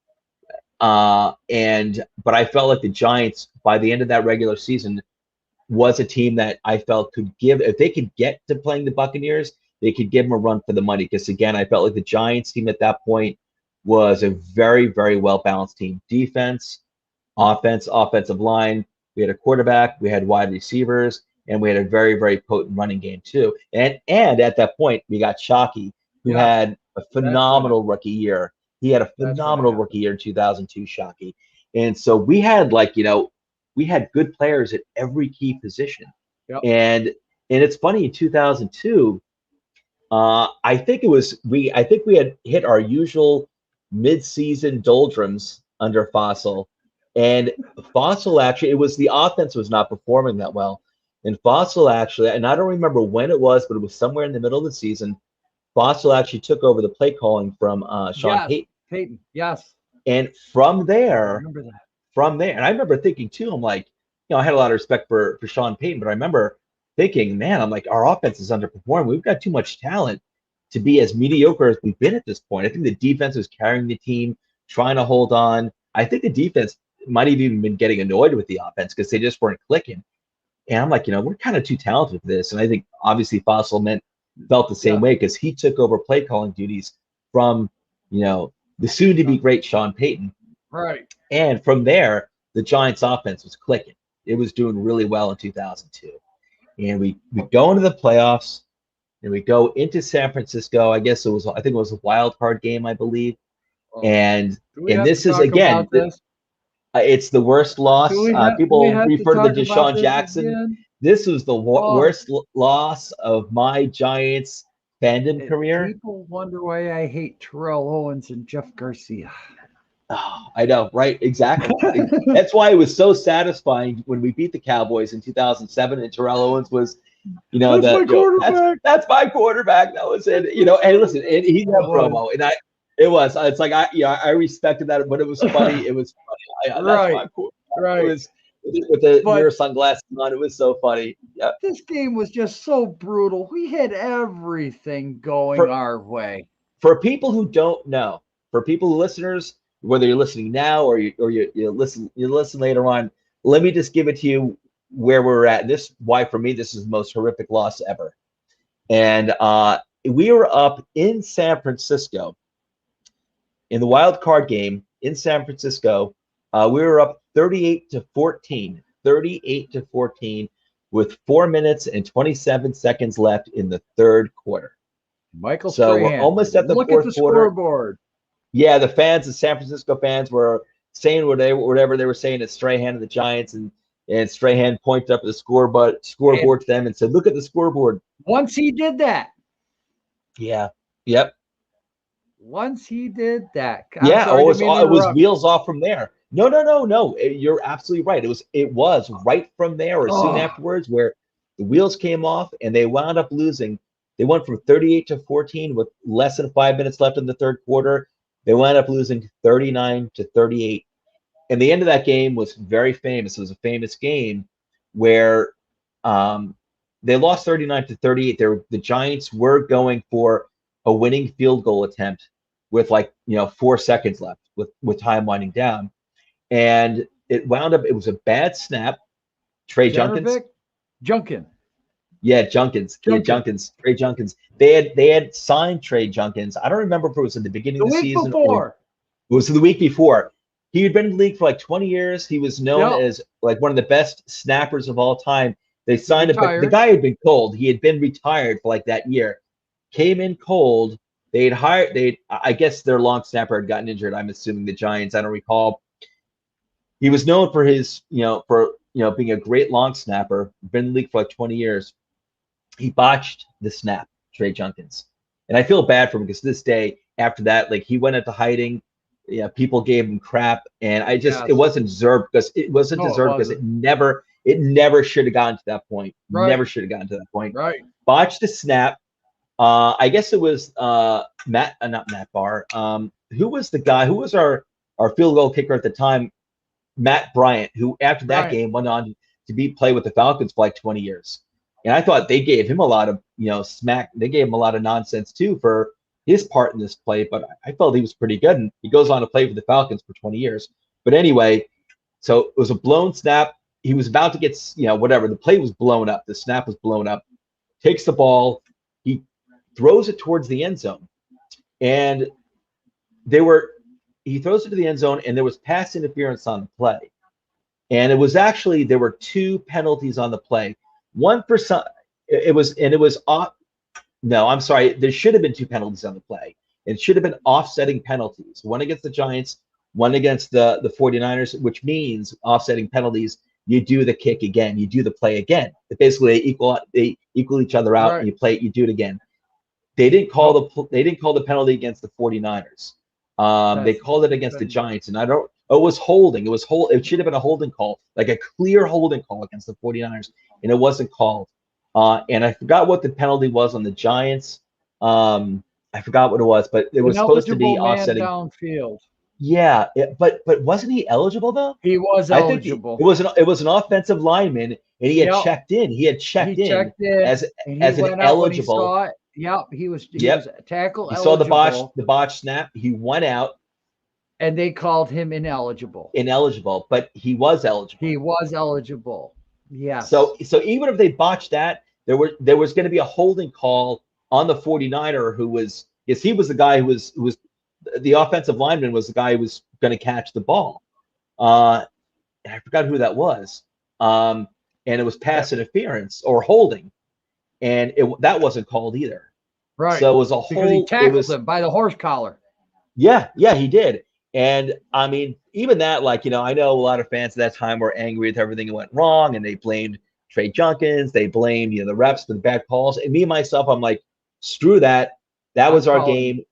But I felt like the Giants, by the end of that regular season, was a team that I felt could give, if they could get to playing the Buccaneers, they could give them a run for the money. Because again, I felt like the Giants team at that point was a very, very well-balanced team. Defense, offense, offensive line. We had a quarterback, we had wide receivers, and we had a very, very potent running game too. And at that point, we got Shockey, who had a phenomenal rookie year. He had a phenomenal rookie year in 2002, Shockey. And so we had we had good players at every key position. Yep. And it's funny, in 2002, I think we had hit our usual mid-season doldrums under Fassel. And Fassel actually, it was the offense was not performing that well. And Fassel actually, and I don't remember when it was, but it was somewhere in the middle of the season, Fassel actually took over the play calling from Sean Payton. Yes. And from there, I remember that. And I remember thinking too, I'm like, I had a lot of respect for Sean Payton, but I remember thinking, man, I'm like, our offense is underperforming. We've got too much talent to be as mediocre as we've been at this point. I think the defense was carrying the team, trying to hold on. I think the defense might have even been getting annoyed with the offense because they just weren't clicking. And I'm like, we're kind of too talented for this. And I think obviously Fassel felt the same way because he took over play calling duties from, the soon to be great Sean Payton. Right. And from there, the Giants offense was clicking. It was doing really well in 2002. And we go into the playoffs, and we go into San Francisco. I think it was a wild card game, I believe. And this is again, it's the worst loss. People refer to the Deshaun Jackson. Again? This was the worst loss of my Giants fandom career. People wonder why I hate Terrell Owens and Jeff Garcia. Oh, I know, right? Exactly. That's why it was so satisfying when we beat the Cowboys in 2007, and Terrell Owens was, that's my quarterback. That's my quarterback. That was it. And listen, and he had promo, and it's like I respected that, but it was funny. It was funny. Right. It was with the mirror sunglasses on. It was so funny. Yeah. This game was just so brutal. We had everything going our way. For people who don't know, for people listeners, whether you're listening now or you listen later on, let me just give it to you where we're at. Why for me this is the most horrific loss ever. And we were up in San Francisco in the wild card game in San Francisco. We were up 38-14 with 4 minutes and 27 seconds left in the third quarter. Michael So Strahan, we're almost at the fourth quarter. Scoreboard. Yeah, the San Francisco fans were saying whatever they were saying at Strahan and the Giants, and Strahan pointed up at the scoreboard to them and said, "Look at the scoreboard." Once he did that. Yeah. Yep. once he did that, yeah, it was wheels off from there. No. You're absolutely right. It was right from there or soon afterwards where the wheels came off and they wound up losing. They went from 38-14 with less than 5 minutes left in the third quarter. They wound up losing 39-38. And the end of that game was very famous. It was a famous game where they lost 39-38. The Giants were going for a winning field goal attempt with 4 seconds left with time winding down. And it wound up, it was a bad snap. Trey Junkins. Yeah, Junkins. Yeah, Junkins. Trey Junkins. They had signed Trey Junkins. I don't remember if it was at the beginning of the season or it was the week before. He had been in the league for like 20 years. He was known as like one of the best snappers of all time. They signed him, but the guy had been cold. He had been retired for like that year. Came in cold. I guess their long snapper had gotten injured. I'm assuming the Giants. I don't recall. He was known for his, being a great long snapper. Been in the league for like 20 years. He botched the snap, Trey Junkins, and I feel bad for him because to this day, after that, like he went into hiding. Yeah, people gave him crap, and it wasn't deserved because it never should have gotten to that point. Right. Never should have gotten to that point. Right. Botched the snap. I guess it was not Matt Barr. Who was the guy? Who was our field goal kicker at the time? Matt Bryant, who after that game went on to play with the Falcons for like 20 years. And I thought they gave him a lot of smack. They gave him a lot of nonsense too for his part in this play, but I felt he was pretty good. And he goes on to play for the Falcons for 20 years. But anyway, so it was a blown snap. He was about to get, whatever. The play was blown up. The snap was blown up. Takes the ball. He throws it towards the end zone. And he throws it to the end zone, and there was pass interference on the play. And it was actually, there were 2 penalties on the play. One for some, it was off. No, I'm sorry. There should have been 2 penalties on the play. It should have been offsetting penalties. One against the Giants, one against the 49ers, which means offsetting penalties. You do the kick again. You do the play again. Basically, they equal each other out, and you do it again. They didn't call the penalty against the 49ers. They called it against the Giants, and it was holding. It should have been a holding call, like a clear holding call against the 49ers, and it wasn't called. And I forgot what the penalty was on the Giants. I forgot what it was, but it was supposed to be offsetting downfield. Yeah, but wasn't he eligible though? He was eligible. It was an offensive lineman, and he had checked in. He had checked in as an eligible. He was tackle eligible. He saw the botch snap. He went out, and they called him ineligible. But he was eligible. He was eligible. Yeah. So even if they botched that, there was going to be a holding call on the 49er he was the guy who was the offensive lineman was the guy who was going to catch the ball. And I forgot who that was. And it was pass interference or holding. And that wasn't called either. Right. So it was a whole. He tackled him by the horse collar. Yeah, he did. And I mean, even that, I know a lot of fans at that time were angry with everything that went wrong, and they blamed Trey Junkins. They blamed the refs for the bad calls. And me myself, I'm like, screw that. That was our game.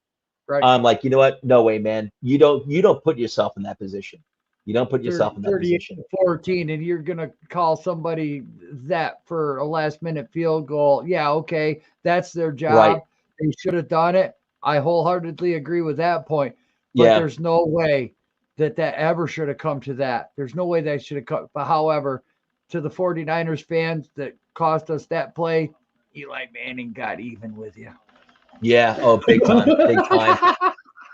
Right. I'm like, you know what? No way, man. You don't put yourself in that position. You don't put yourself in that position. 14, and you're gonna call somebody that for a last-minute field goal. Yeah, okay, that's their job. Right. They should have done it. I wholeheartedly agree with that point. But there's no way that ever should have come to that. There's no way that should have come. But however, to the 49ers fans that cost us that play, Eli Manning got even with you. Yeah. Oh, big time. Big time.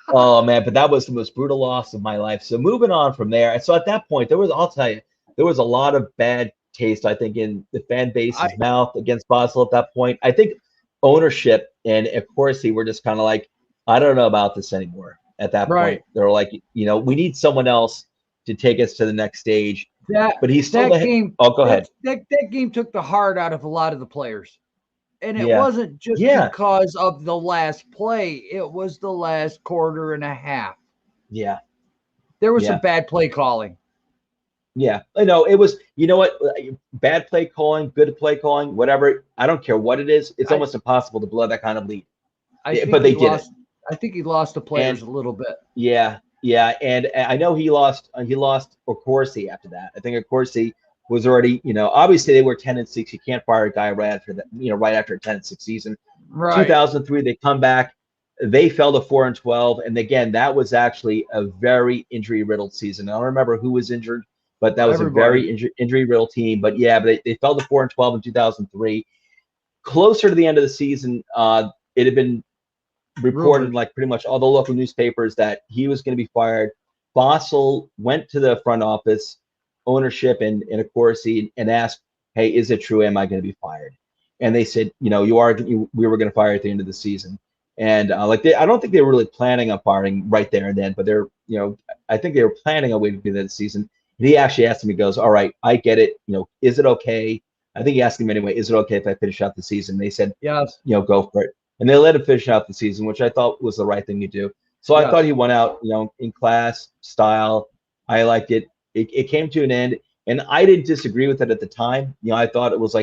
Oh, man. But that was the most brutal loss of my life. So moving on from there. So at that point, I'll tell you, there was a lot of bad taste, I think, in the fan base's mouth against Fassel at that point. I think ownership and, of course, he were just kind of like, I don't know about this anymore. At that point, they're like, we need someone else to take us to the next stage. But he's still game. Oh, go ahead. That game took the heart out of a lot of the players, and it wasn't just because of the last play. It was the last quarter and a half. Yeah, there was some bad play calling. Yeah, I know it was. You know what? Bad play calling, good play calling, whatever. I don't care what it is. It's almost impossible to blow that kind of lead. But they did it. I think he lost the players a little bit. Yeah, yeah, and I know he lost Corsi after that. I think Corsi was already, obviously they were 10-6. You can't fire a guy right after that, right after a 10-6 season. Right. 2003, they come back. They fell to 4-12, and again, that was actually a very injury-riddled season. I don't remember who was injured, but that was a very injury-riddled team. But yeah, they fell to 4-12 in 2003. Closer to the end of the season, it had been reported like pretty much all the local newspapers that he was going to be fired. Fassel went to the front office, ownership, and of course, and asked, "Hey, is it true? Am I going to be fired?" And they said, we were going to fire at the end of the season. And I don't think they were really planning on firing right there and then, but I think they were planning on waiting to the end of the season. And he actually asked him, he goes, "All right, I get it. Is it okay?" I think he asked him anyway, "Is it okay if I finish out the season?" They said, "Yes, go for it." And they let him finish out the season, which I thought was the right thing to do. So I thought he went out, in class, style. I liked it. It came to an end, and I didn't disagree with it at the time. I thought it was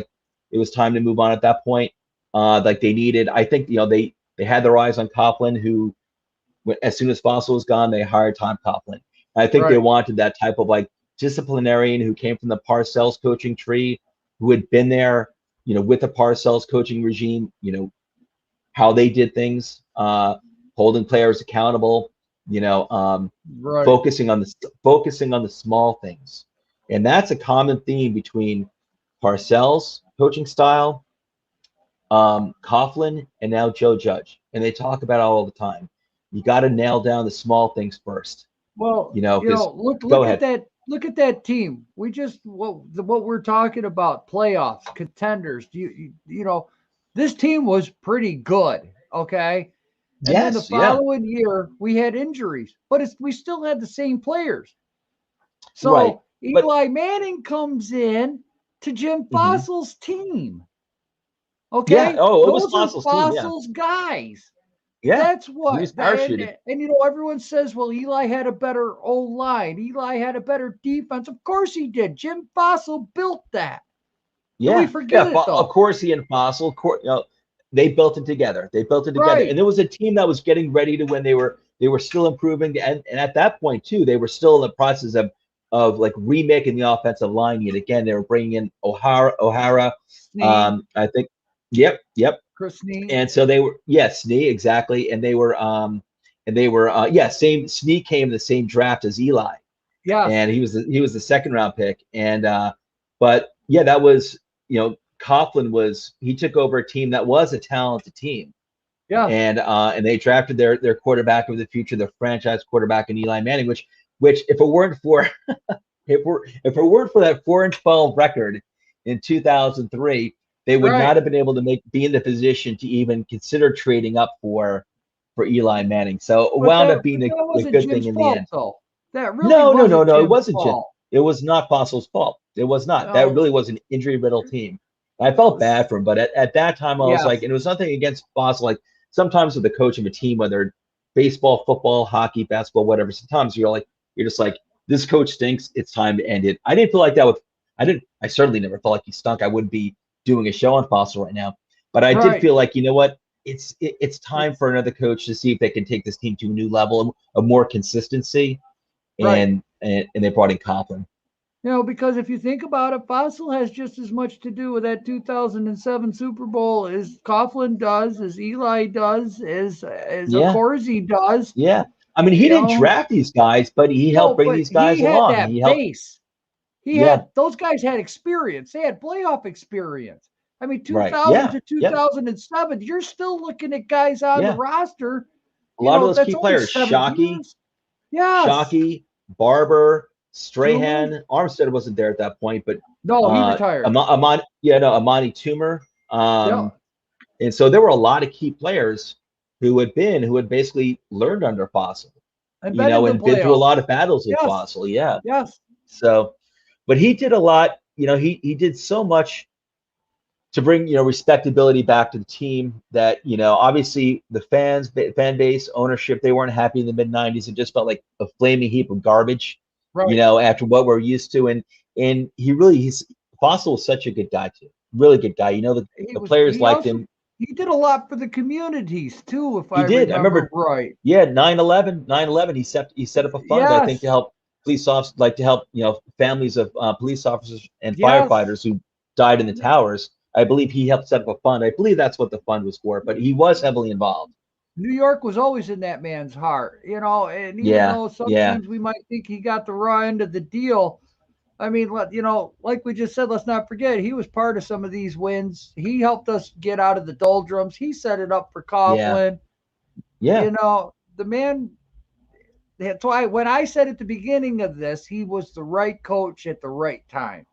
time to move on at that point. Like they needed, I think, they had their eyes on Coughlin, who, as soon as Fassel was gone, they hired Tom Coughlin. I think they wanted that type of disciplinarian who came from the Parcells coaching tree, who had been there, with the Parcells coaching regime, how they did things, holding players accountable, focusing on the small things. And that's a common theme between Parcells coaching style, Coughlin, and now Joe Judge. And they talk about it all the time. You got to nail down the small things first. Well, look at that. Look at that team. We just what we're talking about, playoffs, contenders. This team was pretty good, okay? And then the following year, we had injuries, but we still had the same players. So Eli Manning comes in to Jim Fassel's team. Okay? Yeah. Oh, it was Fassel's guys. Yeah. That's what. He was parachuted. And everyone says, well, Eli had a better O-line. Eli had a better defense. Of course he did. Jim Fassel built that. Yeah. We forget it, though. Of course, he and Fassel, they built it together. And there was a team that was getting ready to win. They were still improving, and at that point too, they were still in the process of remaking the offensive line yet again. They were bringing in O'Hara. I think. Yep. Chris Snee. And so they were Snee, exactly, and they were same. Snee came in the same draft as Eli. Yeah, and he was the second round pick, and but yeah, that was. Coughlin he took over a team that was a talented team. Yeah. And they drafted their quarterback of the future, their franchise quarterback in Eli Manning, which if it weren't for that 4-12 record in 2003, they would not have been able to be in the position to even consider trading up for Eli Manning. So it wound up being a good thing in the end. Though. That really no, it wasn't Jim. It was not Fassel's fault. It was not. No. That really was an injury-riddled team. I felt bad for him, but at that time I was and it was nothing against Fassel. Sometimes with the coach of a team, whether baseball, football, hockey, basketball, whatever, sometimes you're just like, this coach stinks. It's time to end it. I didn't feel like that I certainly never felt like he stunk. I wouldn't be doing a show on Fassel right now, but I did feel like, what? It's time for another coach to see if they can take this team to a new level of more consistency, and they brought in Coughlin. Because if you think about it, Fassel has just as much to do with that 2007 Super Bowl as Coughlin does, as Eli does, as Corsi does. Yeah, I mean, he didn't draft these guys, but he helped bring these guys along. He had that base. Those guys had experience. They had playoff experience. I mean, 2000 to 2007, you're still looking at guys on the roster. A lot of those key players, Shockey, Barber, Strahan, Armstead wasn't there at that point, but he retired. Amani Toomer, and so there were a lot of key players who had basically learned under Fassel, and been through a lot of battles with Fassel. Yeah. Yes. So, but he did a lot. He did so much to bring respectability back to the team that obviously the fan base, ownership, they weren't happy in the mid-90s. It just felt like a flaming heap of garbage. Right. After what we're used to, and Fassel was such a good guy too, really good guy. The players liked him. He did a lot for the communities too, if He I did. I remember right. Yeah, 9/11. He set up a fund, I think, to help police officers, like to help families of police officers and firefighters who died in the towers. I believe he helped set up a fund. I believe that's what the fund was for, but he was heavily involved. New York was always in that man's heart, and even though sometimes we might think he got the raw end of the deal, I mean, like we just said, let's not forget he was part of some of these wins. He helped us get out of the doldrums. He set it up for Coughlin. Yeah. The man. That's why when I said at the beginning of this, he was the right coach at the right time.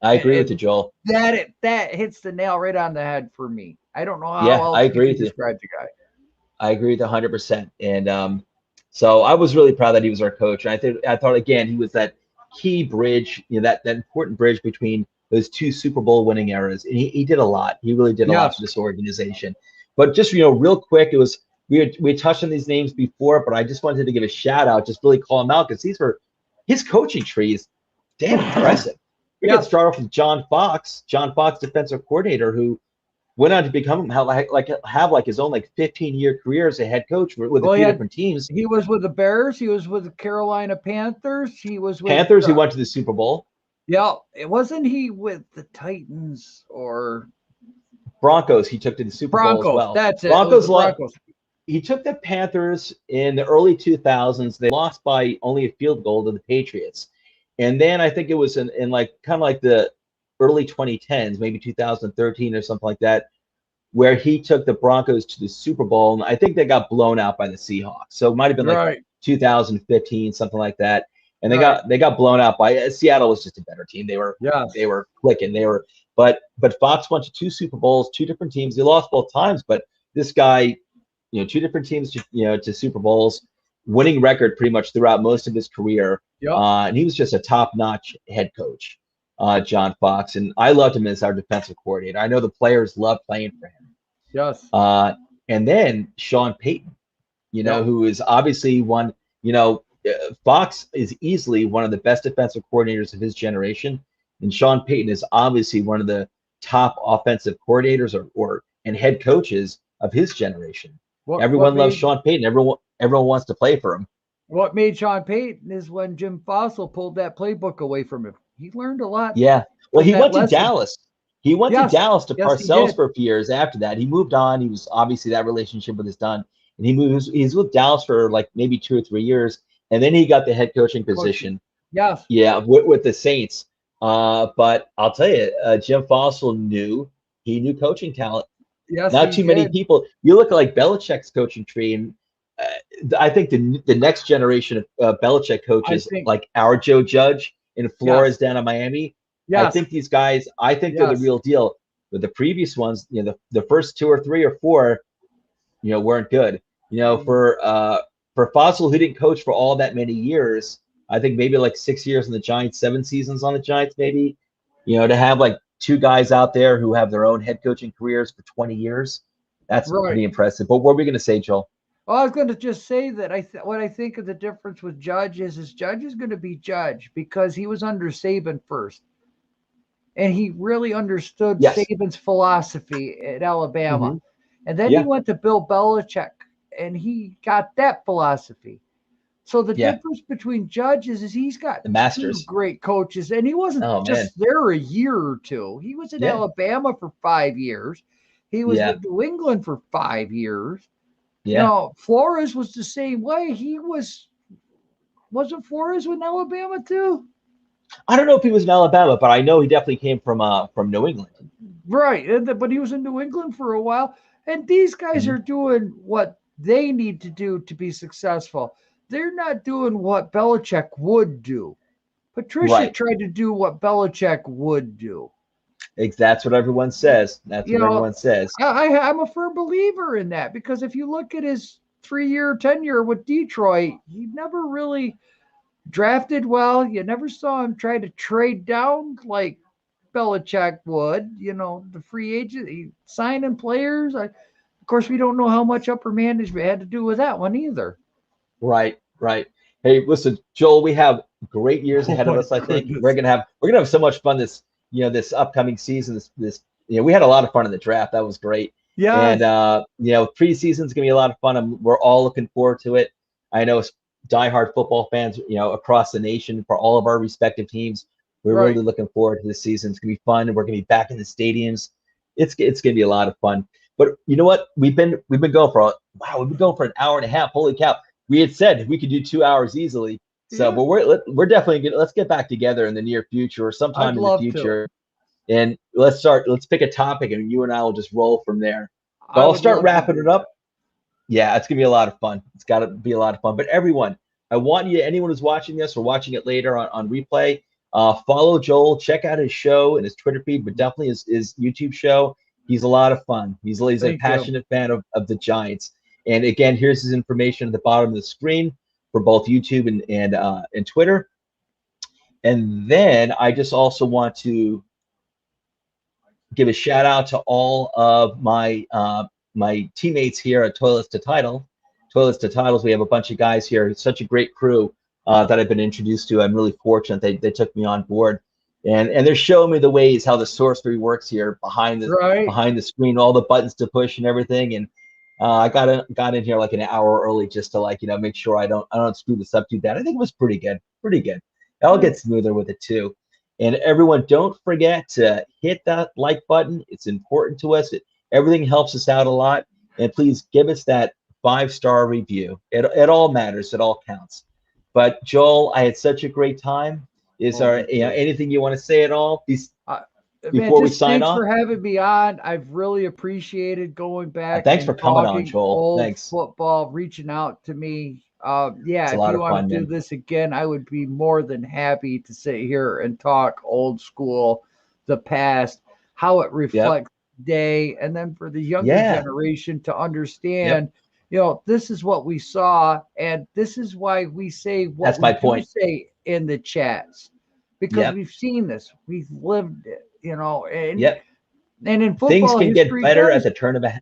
I agree with you, Joel. That hits the nail right on the head for me. I don't know how else I agree you describe the guy. I agree with 100%. And so I was really proud that he was our coach. And I thought again he was that key bridge, that important bridge between those two Super Bowl winning eras. And he did a lot. He really did a lot for this organization. But just real quick, it was we touched on these names before, but I just wanted to give a shout out, just really call them out because these were his coaching tree is damn impressive. We could start off with John Fox, defensive coordinator, who went on to become have his own 15-year career as a head coach with a few different teams. He was with the Bears. He was with the Carolina Panthers. He was with Panthers. He went to the Super Bowl. Yeah, wasn't he with the Titans or Broncos? He took to the Super Bowl as well. That's it. Broncos. He took the Panthers in the early 2000s. They lost by only a field goal to the Patriots, and then I think it was in the early 2010s, maybe 2013 or something like that, where he took the Broncos to the Super Bowl, and I think they got blown out by the Seahawks. So it might have been 2015, something like that. And they got blown out by Seattle. Was just a better team. They were clicking. But Fox went to two Super Bowls, two different teams. They lost both times, but this guy, two different teams, to Super Bowls, winning record pretty much throughout most of his career. And he was just a top-notch head coach. John Fox, and I loved him as our defensive coordinator. I know the players love playing for him. Yes. And then Sean Payton, who is obviously one, Fox is easily one of the best defensive coordinators of his generation. And Sean Payton is obviously one of the top offensive coordinators and head coaches of his generation. Everyone loves Sean Payton. Everyone wants to play for him. What made Sean Payton is when Jim Fassel pulled that playbook away from him. He learned a lot. Yeah. Well, he went to Dallas. He went to Dallas to Parcells for a few years after that. He moved on. He was obviously that relationship with his done. And he's with Dallas for maybe 2 or 3 years. And then he got the head coaching position. Yes. Yeah, with the Saints. But I'll tell you, Jim Fassel knew coaching talent. Yes. Not too many people. You look at Belichick's coaching tree, and I think the next generation of Belichick coaches, like our Joe Judge in Flores down in Miami. I think these guys, they're the real deal. But the previous ones, the first 2 or 3 or 4, weren't good. For Fassel, who didn't coach for all that many years, I think maybe 6 years in the Giants, 7 seasons on the Giants, maybe, to have 2 guys out there who have their own head coaching careers for 20 years, that's pretty impressive. But what were we going to say, Joel? Well, I was going to just say that what I think of the difference with Judge is Judge is going to be Judge because he was under Saban first. And he really understood Saban's philosophy at Alabama. Mm-hmm. And then he went to Bill Belichick and he got that philosophy. So the difference between Judge is he's got the masters, 2 great coaches, and he wasn't there a year or 2. He was in Alabama for 5 years. He was in New England for 5 years. Flores was the same way. Wasn't Flores in Alabama too? I don't know if he was in Alabama, but I know he definitely came from New England. Right, but he was in New England for a while. And these guys are doing what they need to do to be successful. They're not doing what Belichick would do. Patricia tried to do what Belichick would do. That's what everyone says. That's what everyone says. I'm a firm believer in that because if you look at his 3-year tenure with Detroit, he never really drafted well. You never saw him try to trade down like Belichick would. The free agent, signing players. Of course, we don't know how much upper management had to do with that one either. Right. Hey, listen, Joel, we have great years ahead of us. I think we're gonna have so much fun this upcoming season. We had a lot of fun in the draft. That was great. And preseason's gonna be a lot of fun. We're all looking forward to it. I know diehard football fans, across the nation for all of our respective teams. We're really looking forward to this season. It's gonna be fun. We're gonna be back in the stadiums. It's gonna be a lot of fun. But you know what? We've been going for an hour and a half. Holy cow! We had said we could do 2 hours easily. So, but we're definitely good. Let's get back together in the near future or sometime in the future. And let's pick a topic and you and I will just roll from there. But I'll start wrapping it up. Yeah, it's going to be a lot of fun. It's got to be a lot of fun. But everyone, I want you, anyone who's watching this or watching it later on replay, follow Joel, check out his show and his Twitter feed, but definitely his YouTube show. He's a lot of fun. He's a passionate fan of the Giants. And again, here's his information at the bottom of the screen for both YouTube and Twitter. And then I just also want to give a shout out to all of my my teammates here at Toilets to Titles. We have a bunch of guys here. It's such a great crew that I've been introduced to. I'm really fortunate they took me on board, and they're showing me the ways how the sorcery works here behind the screen, all the buttons to push and everything. And I got in here like an hour early just to make sure I don't screw this up too bad. I think it was pretty good. I'll get smoother with it too. And everyone, don't forget to hit that like button. It's important to us. Everything helps us out a lot. And please give us that 5-star review. It all matters. It all counts. But Joel, I had such a great time. Is there anything you want to say at all before we sign off? Thanks for having me on. I've really appreciated going back. Thanks for coming on, Joel. Thanks. Football, reaching out to me. If you want to do this again, I would be more than happy to sit here and talk old school, the past, how it reflects today, and then for the younger generation to understand, this is what we saw, and this is why we say what we say in the chats, because we've seen this, we've lived it, and in football, things can get better at the turn of a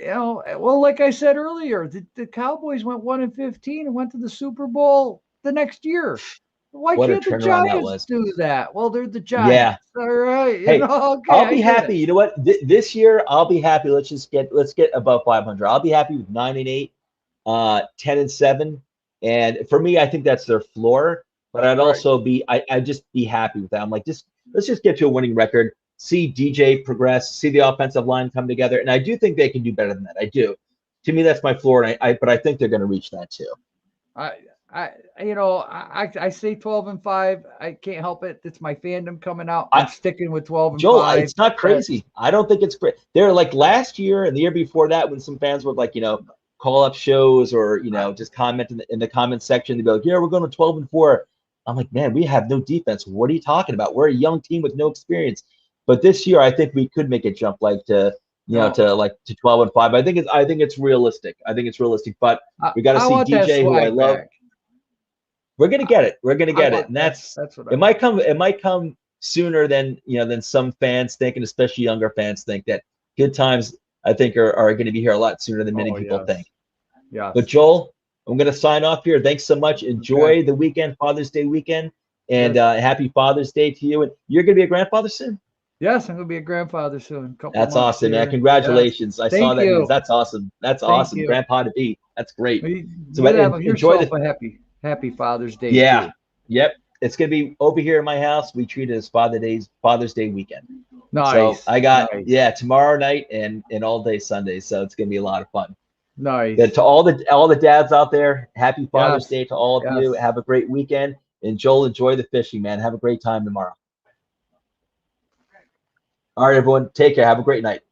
well, like I said earlier, the Cowboys went 1-15 and went to the Super Bowl the next year. Why can't the Giants do that? Well, they're the Giants. Yeah. All right. Hey, I'll be happy. You know what? This year, I'll be happy. Let's get above 500. I'll be happy with 9-8, 10-7, and for me, I think that's their floor. But I'd also I'd just be happy with that. I'm like, let's just get to a winning record. See DJ progress, see the offensive line come together, and I do think they can do better than that. I do. To me, that's my floor, and but I think they're going to reach that too. I say 12-5. I can't help it. It's my fandom coming out. I'm sticking with 12-5. Joel, it's not crazy. I don't think it's great. They're like last year and the year before that, when some fans would call up shows or just comment in the comment section. They'd be like, "Yeah, we're going to 12-4." I'm like, man, we have no defense. What are you talking about? We're a young team with no experience. But this year, I think we could make a jump to 12-5. I think it's realistic. But we got to see DJ, who I love. Back. We're gonna get it. And that's what it might come. It might come sooner than some fans think, and especially younger fans think. That good times, I think, are going to be here a lot sooner than many people think. Yeah. But Joel, I'm going to sign off here. Thanks so much. Enjoy the weekend, Father's Day weekend, and happy Father's Day to you. And you're going to be a grandfather soon. Yes, I'm going to be a grandfather soon. That's awesome, man. Congratulations. Yes. I saw that news. That's awesome. That's awesome. You. Grandpa to be. That's great. So enjoy a happy Father's Day. Yeah. Too. Yep. It's going to be over here in my house. We treat it as Father's Day weekend. Nice. So I got, tomorrow night and all day Sunday. So it's going to be a lot of fun. Nice. To all the dads out there, happy Father's Day to all of you. Have a great weekend. And Joel, enjoy the fishing, man. Have a great time tomorrow. All right, everyone. Take care. Have a great night.